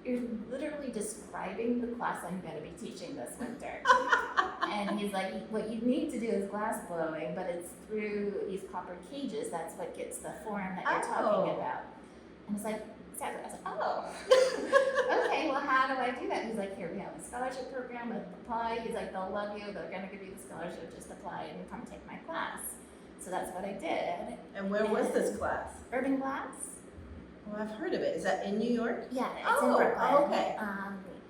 you're literally describing the class I'm going to be teaching this winter. And he's like, what you need to do is glass blowing, but it's through these copper cages. That's what gets the form that you're talking about. And it's like, exactly. I was like, oh, okay, well, how do I do that? He's like, here, we have a scholarship program with Apply. He's like, they'll love you. They're going to give you the scholarship. Just apply and come take my class. So that's what I did. And where was this class? Urban Glass. Well, I've heard of it. Is that in New York? Yeah, it's in Brooklyn. Oh, okay.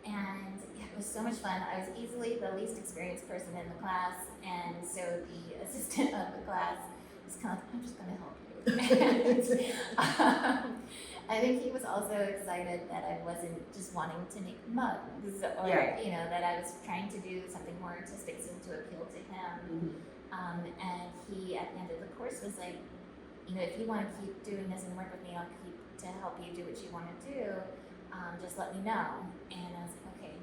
And yeah, it was so much fun. I was easily the least experienced person in the class, and so the assistant of the class was kind of like, I'm just going to help you. And, I think he was also excited that I wasn't just wanting to make mugs, or that I was trying to do something more artistic, seemed to appeal to him. And he, at the end of the course, was like, if you want to keep doing this and work with me, I'll keep to help you do what you want to do. Just let me know. And I was like, okay,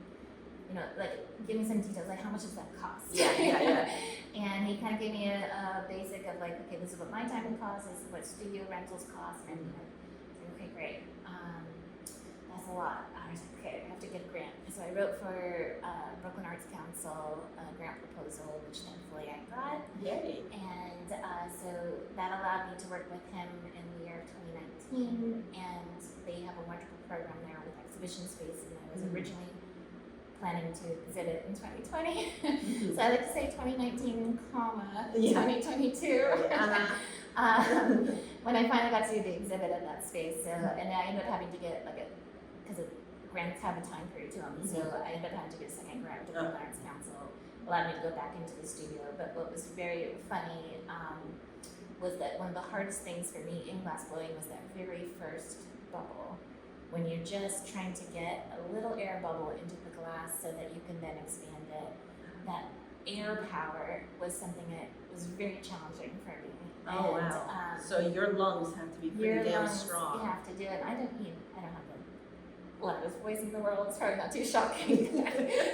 give me some details, like how much does that cost? Yeah. And he kind of gave me a basic of like, okay, this is what my time would cost, this is what studio rentals cost, and said, okay, great. That's a lot. I was like, okay, I have to get a grant. So I wrote for Brooklyn Arts Council a grant proposal, which thankfully I got. Yay. And so that allowed me to work with him in the year 2019, and they have a wonderful program there with exhibition space, and I was originally planning to exhibit in 2020. So I like to say 2019, comma, 2022. When I finally got to do the exhibit at that space, and I ended up having to get because grants have a time period to them, so I ended up having to get a second grant with the Brooklyn Arts Council, allowed me to go back into the studio. But what was very funny was that one of the hardest things for me in glass blowing was that very first bubble, when you're just trying to get a little air bubble into the glass so that you can then expand it. That air power was something that was very challenging for me. Oh, wow. So your lungs have to be pretty damn strong. You have to do it. I don't have the loudest voice in the world. It's probably not too shocking.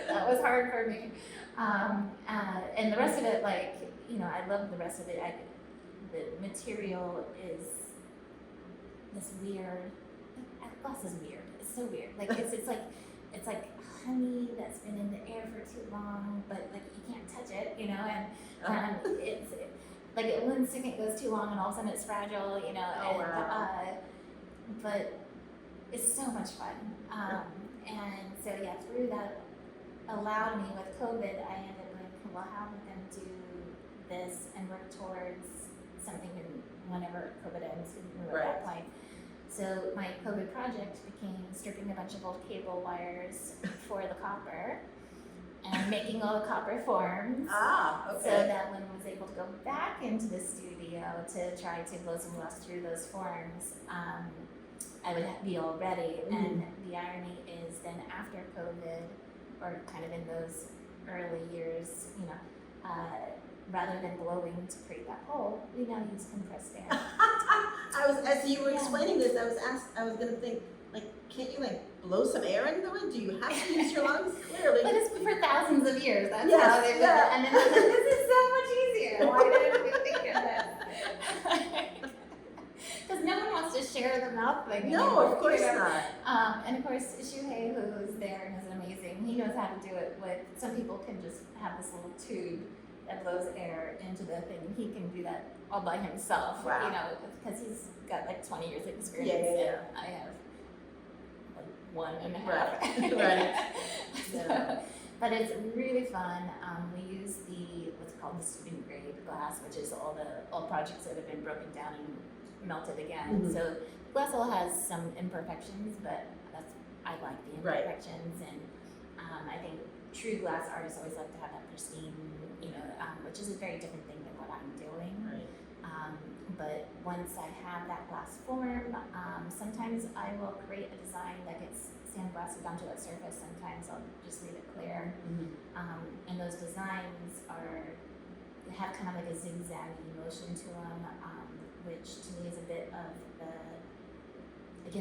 That was hard for me. And the rest of it, I love the rest of it. The material is this weird. Glass is weird. It's so weird. It's like honey that's been in the air for too long, but you can't touch it, and it's like one second goes too long and all of a sudden it's fragile, but it's so much fun. And so through that allowed me with COVID, I ended up going, well, how am I going to do this and work towards something whenever COVID ends, we knew at Right. that point. So my COVID project became stripping a bunch of old cable wires for the copper and making all the copper forms. Okay. So that when I was able to go back into the studio to try to blow some gloss through those forms, I would be all ready. Mhm. And the irony is then after COVID, or kind of in those early years, rather than blowing to create that hole, we now use compressed air. As you were Yeah. explaining this, I was gonna think, like, can't you like blow some air into it? Do you have to use your lungs? Clearly. But it's for thousands of years. That's Yes, how they've done yeah. it. And then I was like, this is so much easier. Why didn't we think of this? Because no one wants to share the mouth thing. No, anymore, of course you know? not. And of course, Shuhei, who's there and is amazing, he knows how to do it with, some people can just have this little tube that blows air into the thing. He can do that all by himself, Wow. because he's got like 20 years experience. Yeah. And I have like 1.5. Right. So, Yeah. but it's really fun. We use what's called the student grade glass, which is all projects that have been broken down and melted again. Mhm. So glass all has some imperfections, but I like the Right. imperfections, and I think true glass artists always like to have that pristine, which is a very different thing than what I'm doing. Right. But once I have that glass form, sometimes I will create a design that gets sandblasted onto that surface. Sometimes I'll just leave it clear. Mhm. And those designs have kind of like a zigzaggy motion to them, which to me is a bit of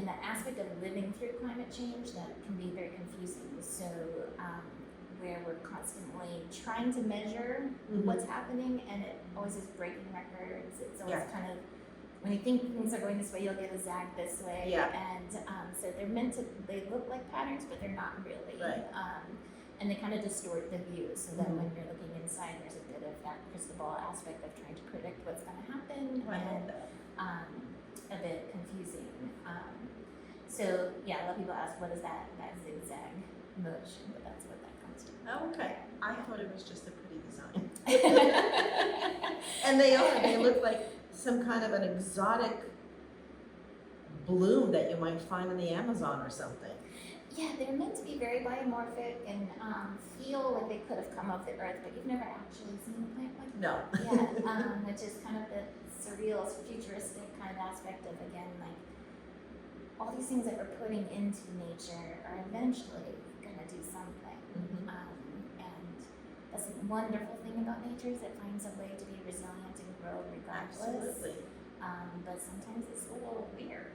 that aspect of living through climate change that can be very confusing. So where we're constantly trying to measure Mhm. what's happening, and it always is breaking records. It's always Yeah. kind of, when you think things are going this way, you'll get a zag this way. Yeah. And so they look like patterns, but they're not really. Right. And they kind of distort the view, so that Mhm. when you're looking inside, there's a bit of that crystal ball aspect of trying to predict what's going to happen, I like and that. a bit confusing. So yeah, a lot of people ask, what is that zigzag motion? But that's what that comes from. Oh, okay. I thought it was just a pretty design. And they look like some kind of an exotic bloom that you might find in the Amazon or something. Yeah, they're meant to be very biomorphic and feel like they could have come off the earth, but you've never actually seen a plant like No. that. Yeah, which is kind of the surreal, futuristic kind of aspect of, again, like, all these things that we're putting into nature are eventually going to do something. Mhm. And that's the wonderful thing about nature, is it finds a way to be resilient and grow regardless. Absolutely. But sometimes it's a little weird.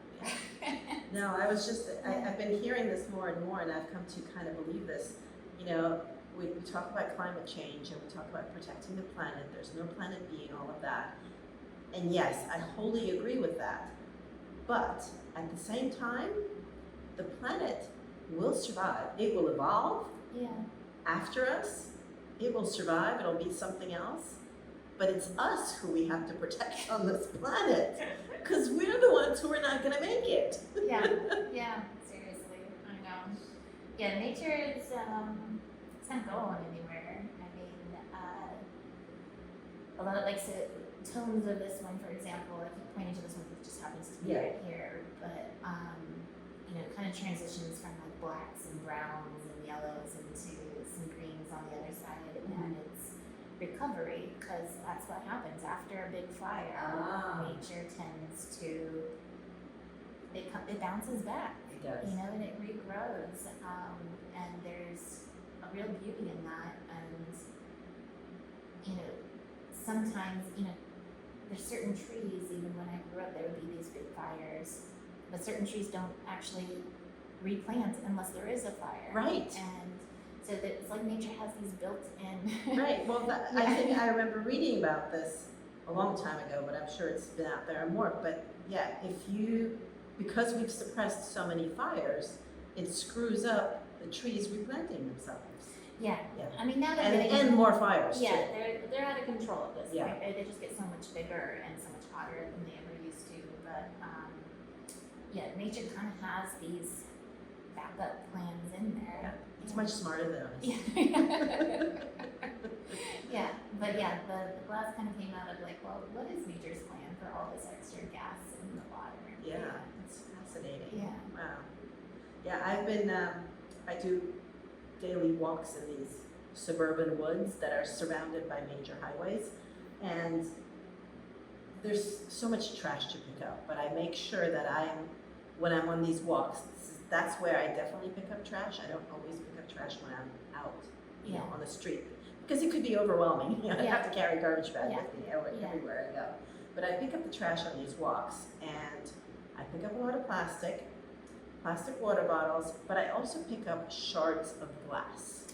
No, I've been hearing this more and more, and I've come to kind of believe this. We talk about climate change and we talk about protecting the planet. There's no planet B and all of that. And yes, I wholly agree with that. But at the same time, the planet will survive. It will evolve Yeah. after us. It will survive. It'll be something else. But it's us who we have to protect on this planet, because we're the ones who are not going to make it. Yeah, seriously, I know. Yeah, nature is, it's not going anywhere. I mean, a lot of, like, so, tones of this one, for example, I keep pointing to this one, it just happens to be Yeah. right here, but, it kind of transitions from, like, blacks and browns and yellows into some greens on the other side, and it's recovery, because that's what happens after a big fire. Nature tends to, it bounces back. It does. And it regrows, and there's a real beauty in that, and, sometimes, there's certain trees, even when I grew up, there would be these big fires, but certain trees don't actually replant unless there is a fire. Right. And so that it's like nature has these built-in. Right. Well, I think I remember reading about this a long time ago, but I'm sure it's been out there more. But yeah, because we've suppressed so many fires, it screws up the trees replanting themselves. Yeah. Yeah. I mean, now they're And getting more fires too. Yeah, they're out of control at this Yeah. point. They just get so much bigger and so much hotter than they ever used to. But nature kind of has these backup plans in there. Yeah. It's much smarter than us. Yeah, but yeah, the glass kind of came out of like, well, what is nature's plan for all this extra gas in the water? Yeah, it's fascinating. Yeah. Wow. Yeah, I've been, I do daily walks in these suburban woods that are surrounded by major highways. And there's so much trash to pick up, but I make sure that when I'm on these walks, that's where I definitely pick up trash. I don't always pick up trash when I'm out, you know, on the street, because it could be overwhelming. You know, I have to carry a garbage bag with me everywhere I go. But I pick up the trash on these walks, and I pick up a lot of plastic water bottles, but I also pick up shards of glass.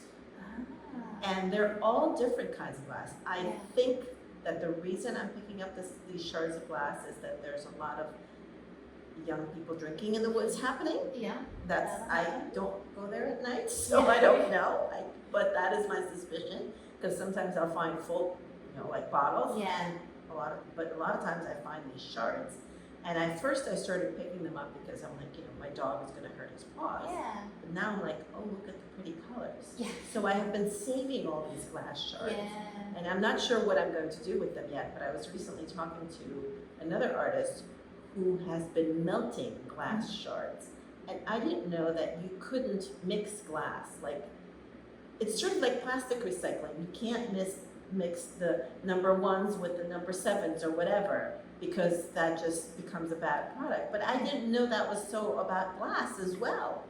And they're all different kinds of glass. I think that the reason I'm picking up these shards of glass is that there's a lot of young people drinking in the woods happening. Yeah. I don't go there at night, so I don't know. But that is my suspicion, because sometimes I'll find full, you know, like bottles. Yeah. And a lot of times I find these shards. And at first I started picking them up because I'm like, you know, my dog is going to hurt his paws. Yeah. But now I'm like, oh, look at the pretty colors. Yeah. So I have been saving all these glass shards. Yeah. And I'm not sure what I'm going to do with them yet, but I was recently talking to another artist who has been melting glass shards. And I didn't know that you couldn't mix glass. Like, it's sort of like plastic recycling. You can't mix the number 1s with the number 7s or whatever, because that just becomes a bad product. But I didn't know that was so about glass as well.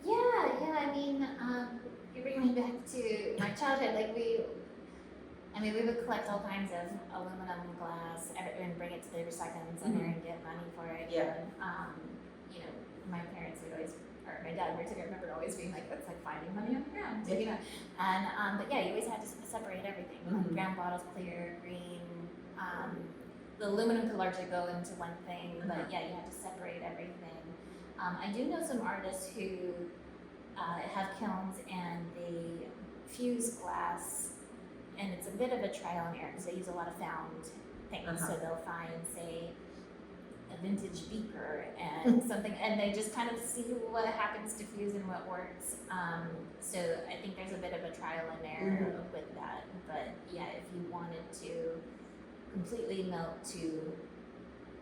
Yeah, I mean, you bring me back to my childhood. Like we would collect all kinds of aluminum glass and bring it to the recycling center and get money for it. Yeah. And, you know, my parents would always, or my dad in particular, remember always being like, it's like finding money on the ground, you know. And but yeah, you always had to separate everything. Brown bottles, clear, green. The aluminum could largely go into one thing, but yeah, you had to separate everything. I do know some artists who have kilns and they fuse glass, and it's a bit of a trial and error because they use a lot of found things. So they'll find, say, a vintage beaker and something, and they just kind of see what happens to fuse and what works. So I think there's a bit of a trial and error with that. But yeah, if you wanted to completely melt to,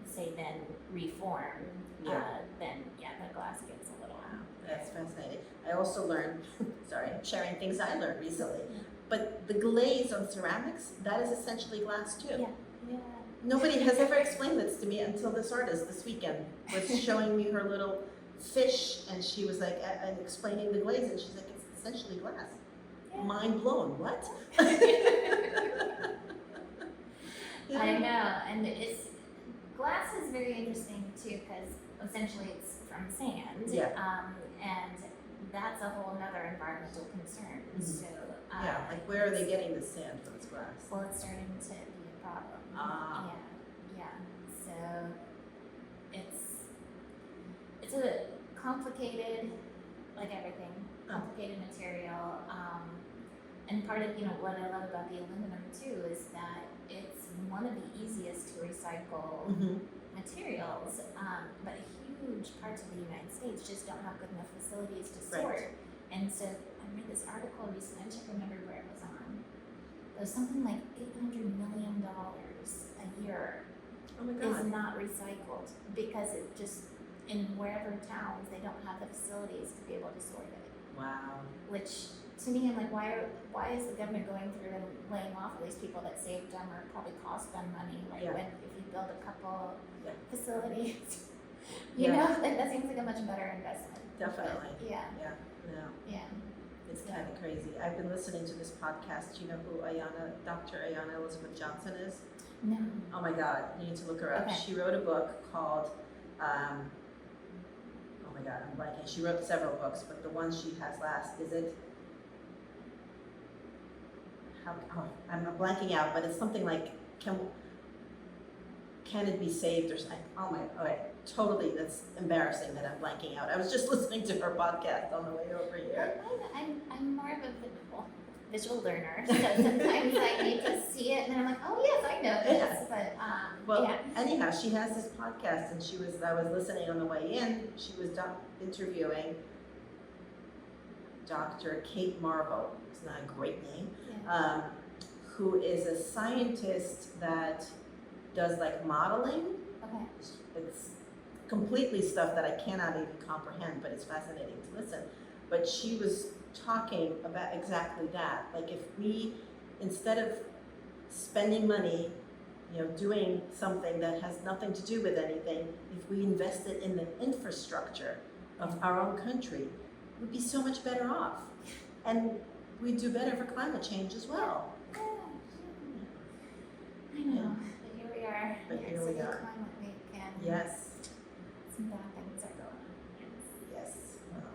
say, then reform, then yeah, the glass gets a little. Wow, that's fascinating. I also learned, sorry, I'm sharing things I learned recently, but the glaze on ceramics, that is essentially glass too. Yeah. Nobody has ever explained this to me until this artist this weekend was showing me her little fish, and she was like, and explaining the glaze, and she's like, it's essentially glass. Yeah. Mind blown, what? I know, and glass is very interesting too, because essentially it's from sand. And that's a whole nother environmental concern. So like where are they getting the sand from this glass? Well, it's starting to be a problem. Yeah. So it's a complicated, like everything, complicated material. And part of what I love about the aluminum too is that it's one of the easiest to recycle materials, but huge parts of the United States just don't have good enough facilities to sort. And so I read this article recently, I can't remember where it was on. It was something like $800 million a year is not recycled because it just, in wherever towns, they don't have the facilities to be able to sort it. Wow. Which, to me, I'm like, why is the government going through and laying off all these people that saved them or probably cost them money? Like when if you build a couple facilities, you know, like that seems like a much better investment. Definitely. But, yeah. It's kind of crazy. I've been listening to this podcast. You know who Dr. Ayanna Elizabeth Johnson is? No. Oh my God, you need to look her up. Okay. She wrote a book called, oh my God, I'm blanking. She wrote several books, but the one she has last, I'm blanking out, but it's something like, can it be saved or something? Oh my, totally, that's embarrassing that I'm blanking out. I was just listening to her podcast on the way over here. I'm more of a visual learner, so sometimes I need to see it, and then I'm like, oh yes, I know this. But anyhow, she has this podcast, and I was listening on the way in. She was interviewing Dr. Kate Marble, it's not a great name, Yeah. who is a scientist that does like modeling. Okay. It's completely stuff that I cannot even comprehend, but it's fascinating to listen. But she was talking about exactly that. Like if we, instead of spending money, doing something that has nothing to do with anything, if we invested in the infrastructure of our own country, we'd be so much better off. And we'd do better for climate change as well. Yeah. I know, but here we are. But Yeah, here it's we a big are. climate week, and Yes. some bad things are going on. Yes. Well,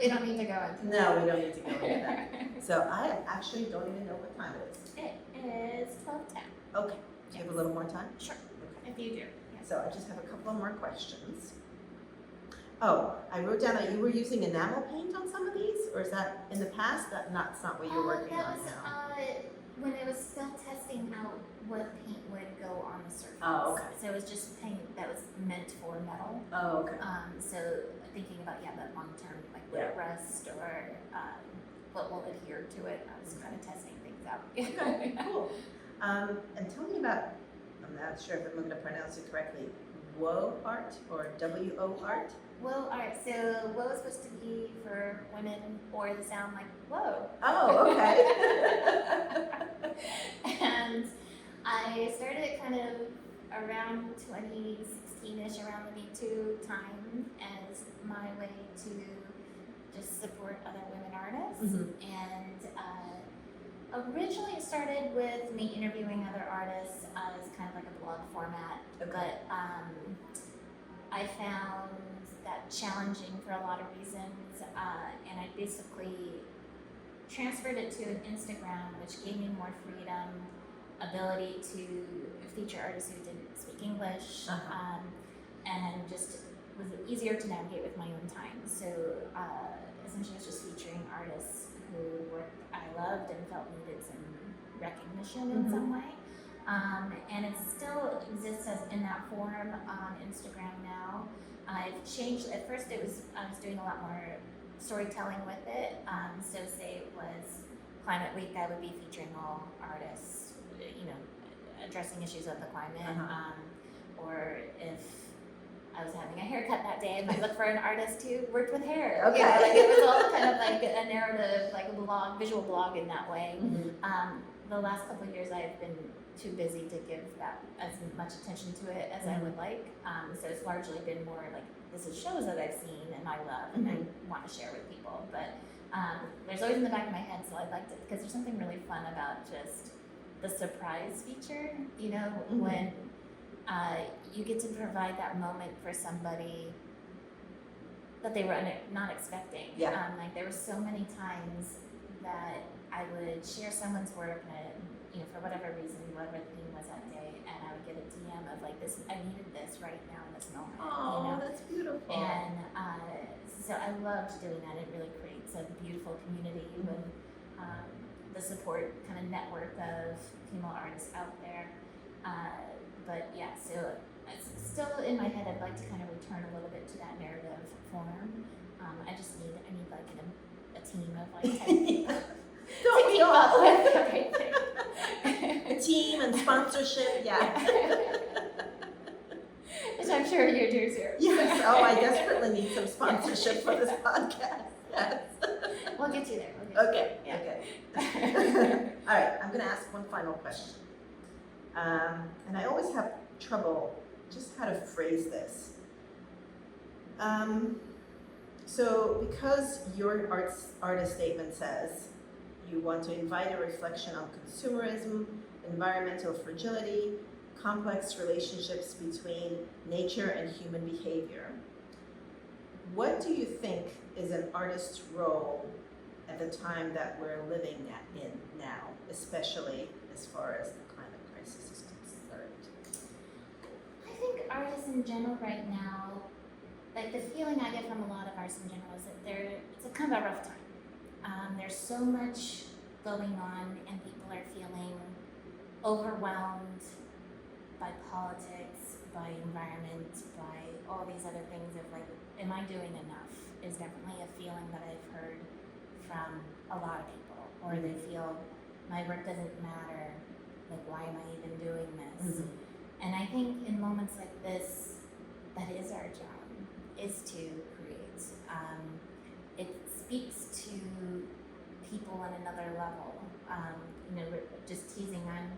We don't need to go into no, we don't need to go into that. So I actually don't even know what time it is. It is 12:10. Okay. Do you have a little more time? Sure, Okay. if you do. Yes. So I just have a couple more questions. Oh, I wrote down that you were using enamel paint on some of these, or is that in the past? That's not what you're working that on was, now. when it was still testing out what paint would go on the surface. Oh, okay. So it was just paint that was meant for metal. Oh, okay. So thinking about, that long term, like will it rust or what will adhere to it. I was kind of testing things out. Okay, cool. And tell me about, I'm not sure if I'm going to pronounce it correctly, WO art or WO art? Whoa, alright, so whoa is supposed to be for women or the sound like whoa. Oh, okay. And I started it kind of around 2016-ish, around the Me Too time, as my way to just support other women artists. Mhm. And originally it started with me interviewing other artists as kind of like a blog format, Okay. but I found that challenging for a lot of reasons, and I basically transferred it to an Instagram, which gave me more freedom, ability to feature artists who didn't speak English, and just was easier to navigate with my own time. So essentially, I was just featuring artists who work I loved and felt needed some recognition in some way. And it still exists as in that form on Instagram now. I've changed. At first, I was doing a lot more storytelling with it. So say it was Climate Week, I would be featuring all artists, addressing issues of the climate. Or if I was having a haircut that day, I might look for an artist who worked with hair. Okay. It was all kind of like a narrative, like a blog, visual blog in that way. The last couple of years, I've been too busy to give that as much attention to it as I would like. So it's largely been more like, this is shows that I've seen and I love and I want to share with people. But there's always in the back of my head, so I liked it because there's something really fun about just the surprise feature, when you get to provide that moment for somebody that they were not expecting. Yeah. There were so many times that I would share someone's work and, for whatever reason, whatever the theme was that day, and I would get a DM of like, this, I needed this right now in this moment. Oh, that's beautiful. And so I loved doing that. It really creates a beautiful community with the support kind of network of female artists out there. But yeah, so it's still in my head. I'd like to kind of return a little bit to that narrative form. I need like a team of like 10 people. Don't we keep all? up with everything. A team and sponsorship, yeah. Which I'm sure you do too. Yes, oh, I desperately need some sponsorship for this podcast, yes. We'll get you there. Okay, okay. All right, I'm gonna ask one final question. And I always have trouble just how to phrase this. So because your artist statement says you want to invite a reflection on consumerism, environmental fragility, complex relationships between nature and human behavior, what do you think is an artist's role at the time that we're living in now, especially as far as the climate crisis is concerned? I think artists in general right now, like the feeling I get from a lot of artists in general is that it's a kind of a rough time. There's so much going on and people are feeling overwhelmed by politics, by environment, by all these other things of like, am I doing enough? is definitely a feeling that I've heard from a lot of people, or they feel my work doesn't matter, like why am I even doing this? And I think in moments like this, that is our job, is to create. It speaks to people on another level. We're just teasing, I'm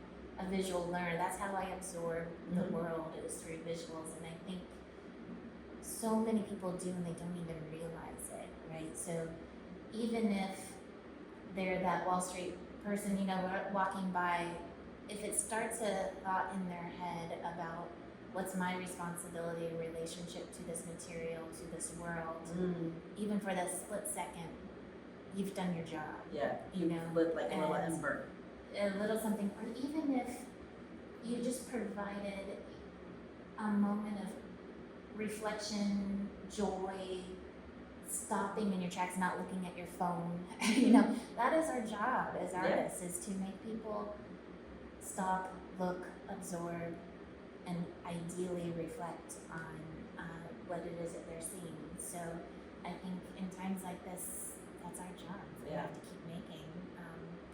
a visual learner. That's how I absorb the world, is through visuals. And I think so many people do, and they don't even realize it, right? So even if they're that Wall Street person, walking by, if it starts a thought in their head about what's my responsibility in relationship to this material, to this world, even for that split second, you've done your job. Yeah, lit like a little ember. A little something, or even if you just provided a moment of reflection, joy, stopping in your tracks, not looking at your phone. That is our job as artists, is to make people stop, look, absorb, and ideally reflect on what it is that they're seeing. So I think in times like this, that's our job. We have to keep making,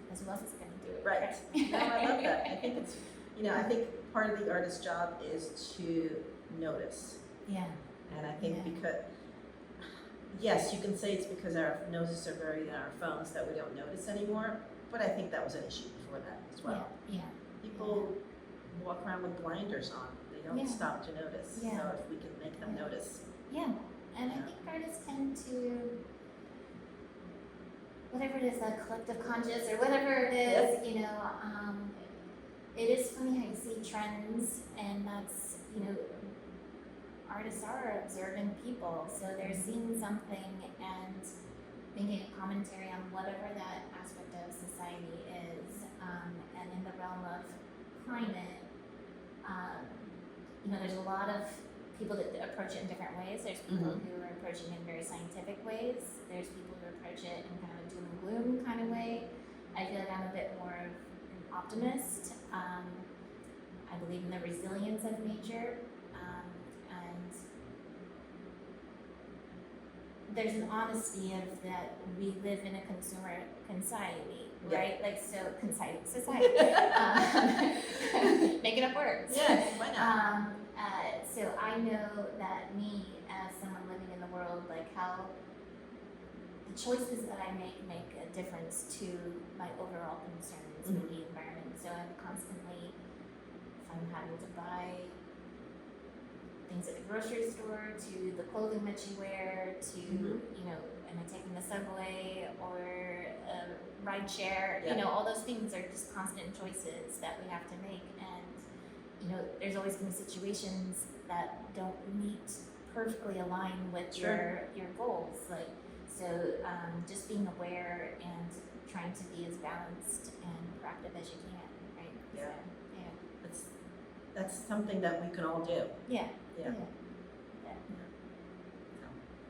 because who else is going to do it? Right. No, I love that. I think it's, I think part of the artist's job is to notice. Yeah. And I think because, yes, you can say it's because our noses are buried in our phones that we don't notice anymore, but I think that was an issue before that as well. Yeah. People walk around with blinders on. They don't stop to notice. Yeah. So if we can make them notice. Yeah. And I think artists tend to, whatever it is, a collective conscious or whatever it is, it is funny how you see trends, and that's, artists are observant people, so they're seeing something and making a commentary on whatever that aspect of society is, and in the realm of climate, there's a lot of people that approach it in different ways. There's people who are approaching it in very scientific ways. There's people who approach it in kind of a doom and gloom kind of way. I feel like I'm a bit more of an optimist. I believe in the resilience of nature, and there's an honesty of that we live in a consumer society, right? Society. Making up words. Yes, why not? So I know that me, as someone living in the world, like how the choices that I make a difference to my overall concerns with the environment. So I'm constantly, if I'm having to buy things at the grocery store, to the clothing that you wear, to, am I taking the subway or a ride share? All those things are just constant choices that we have to make. And, there's always been situations that don't perfectly align with your goals. Just being aware and trying to be as balanced and proactive as you can, right? Yeah. That's something that we can all do. Yeah.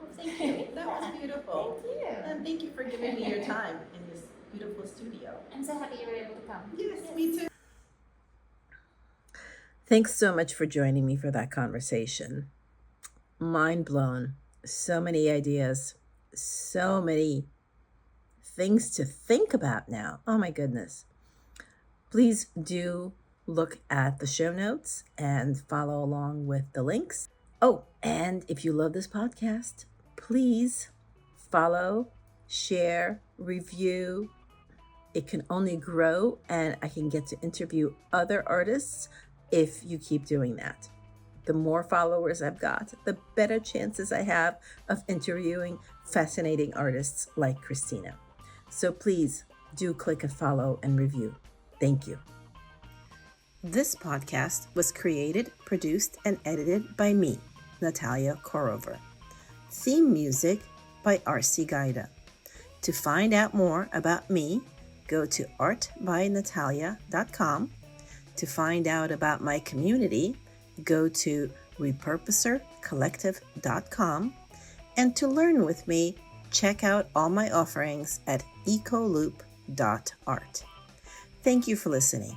Well, thank you. That was beautiful. Thank you. And thank you for giving me your time in this beautiful studio. I'm so happy you were able to come. Yes, me too. Thanks so much for joining me for that conversation. Mind blown. So many ideas, so many things to think about now. Oh my goodness. Please do look at the show notes and follow along with the links. Oh, and if you love this podcast, please follow, share, review. It can only grow, and I can get to interview other artists if you keep doing that. The more followers I've got, the better chances I have of interviewing fascinating artists like Christina. So please do click a follow and review. Thank you. This podcast was created, produced, and edited by me, Natalia Korover. Theme music by R.C. Gaida. To find out more about me, go to artbynatalia.com. To find out about my community, go to repurposercollective.com. And to learn with me, check out all my offerings at ecoloop.art. Thank you for listening.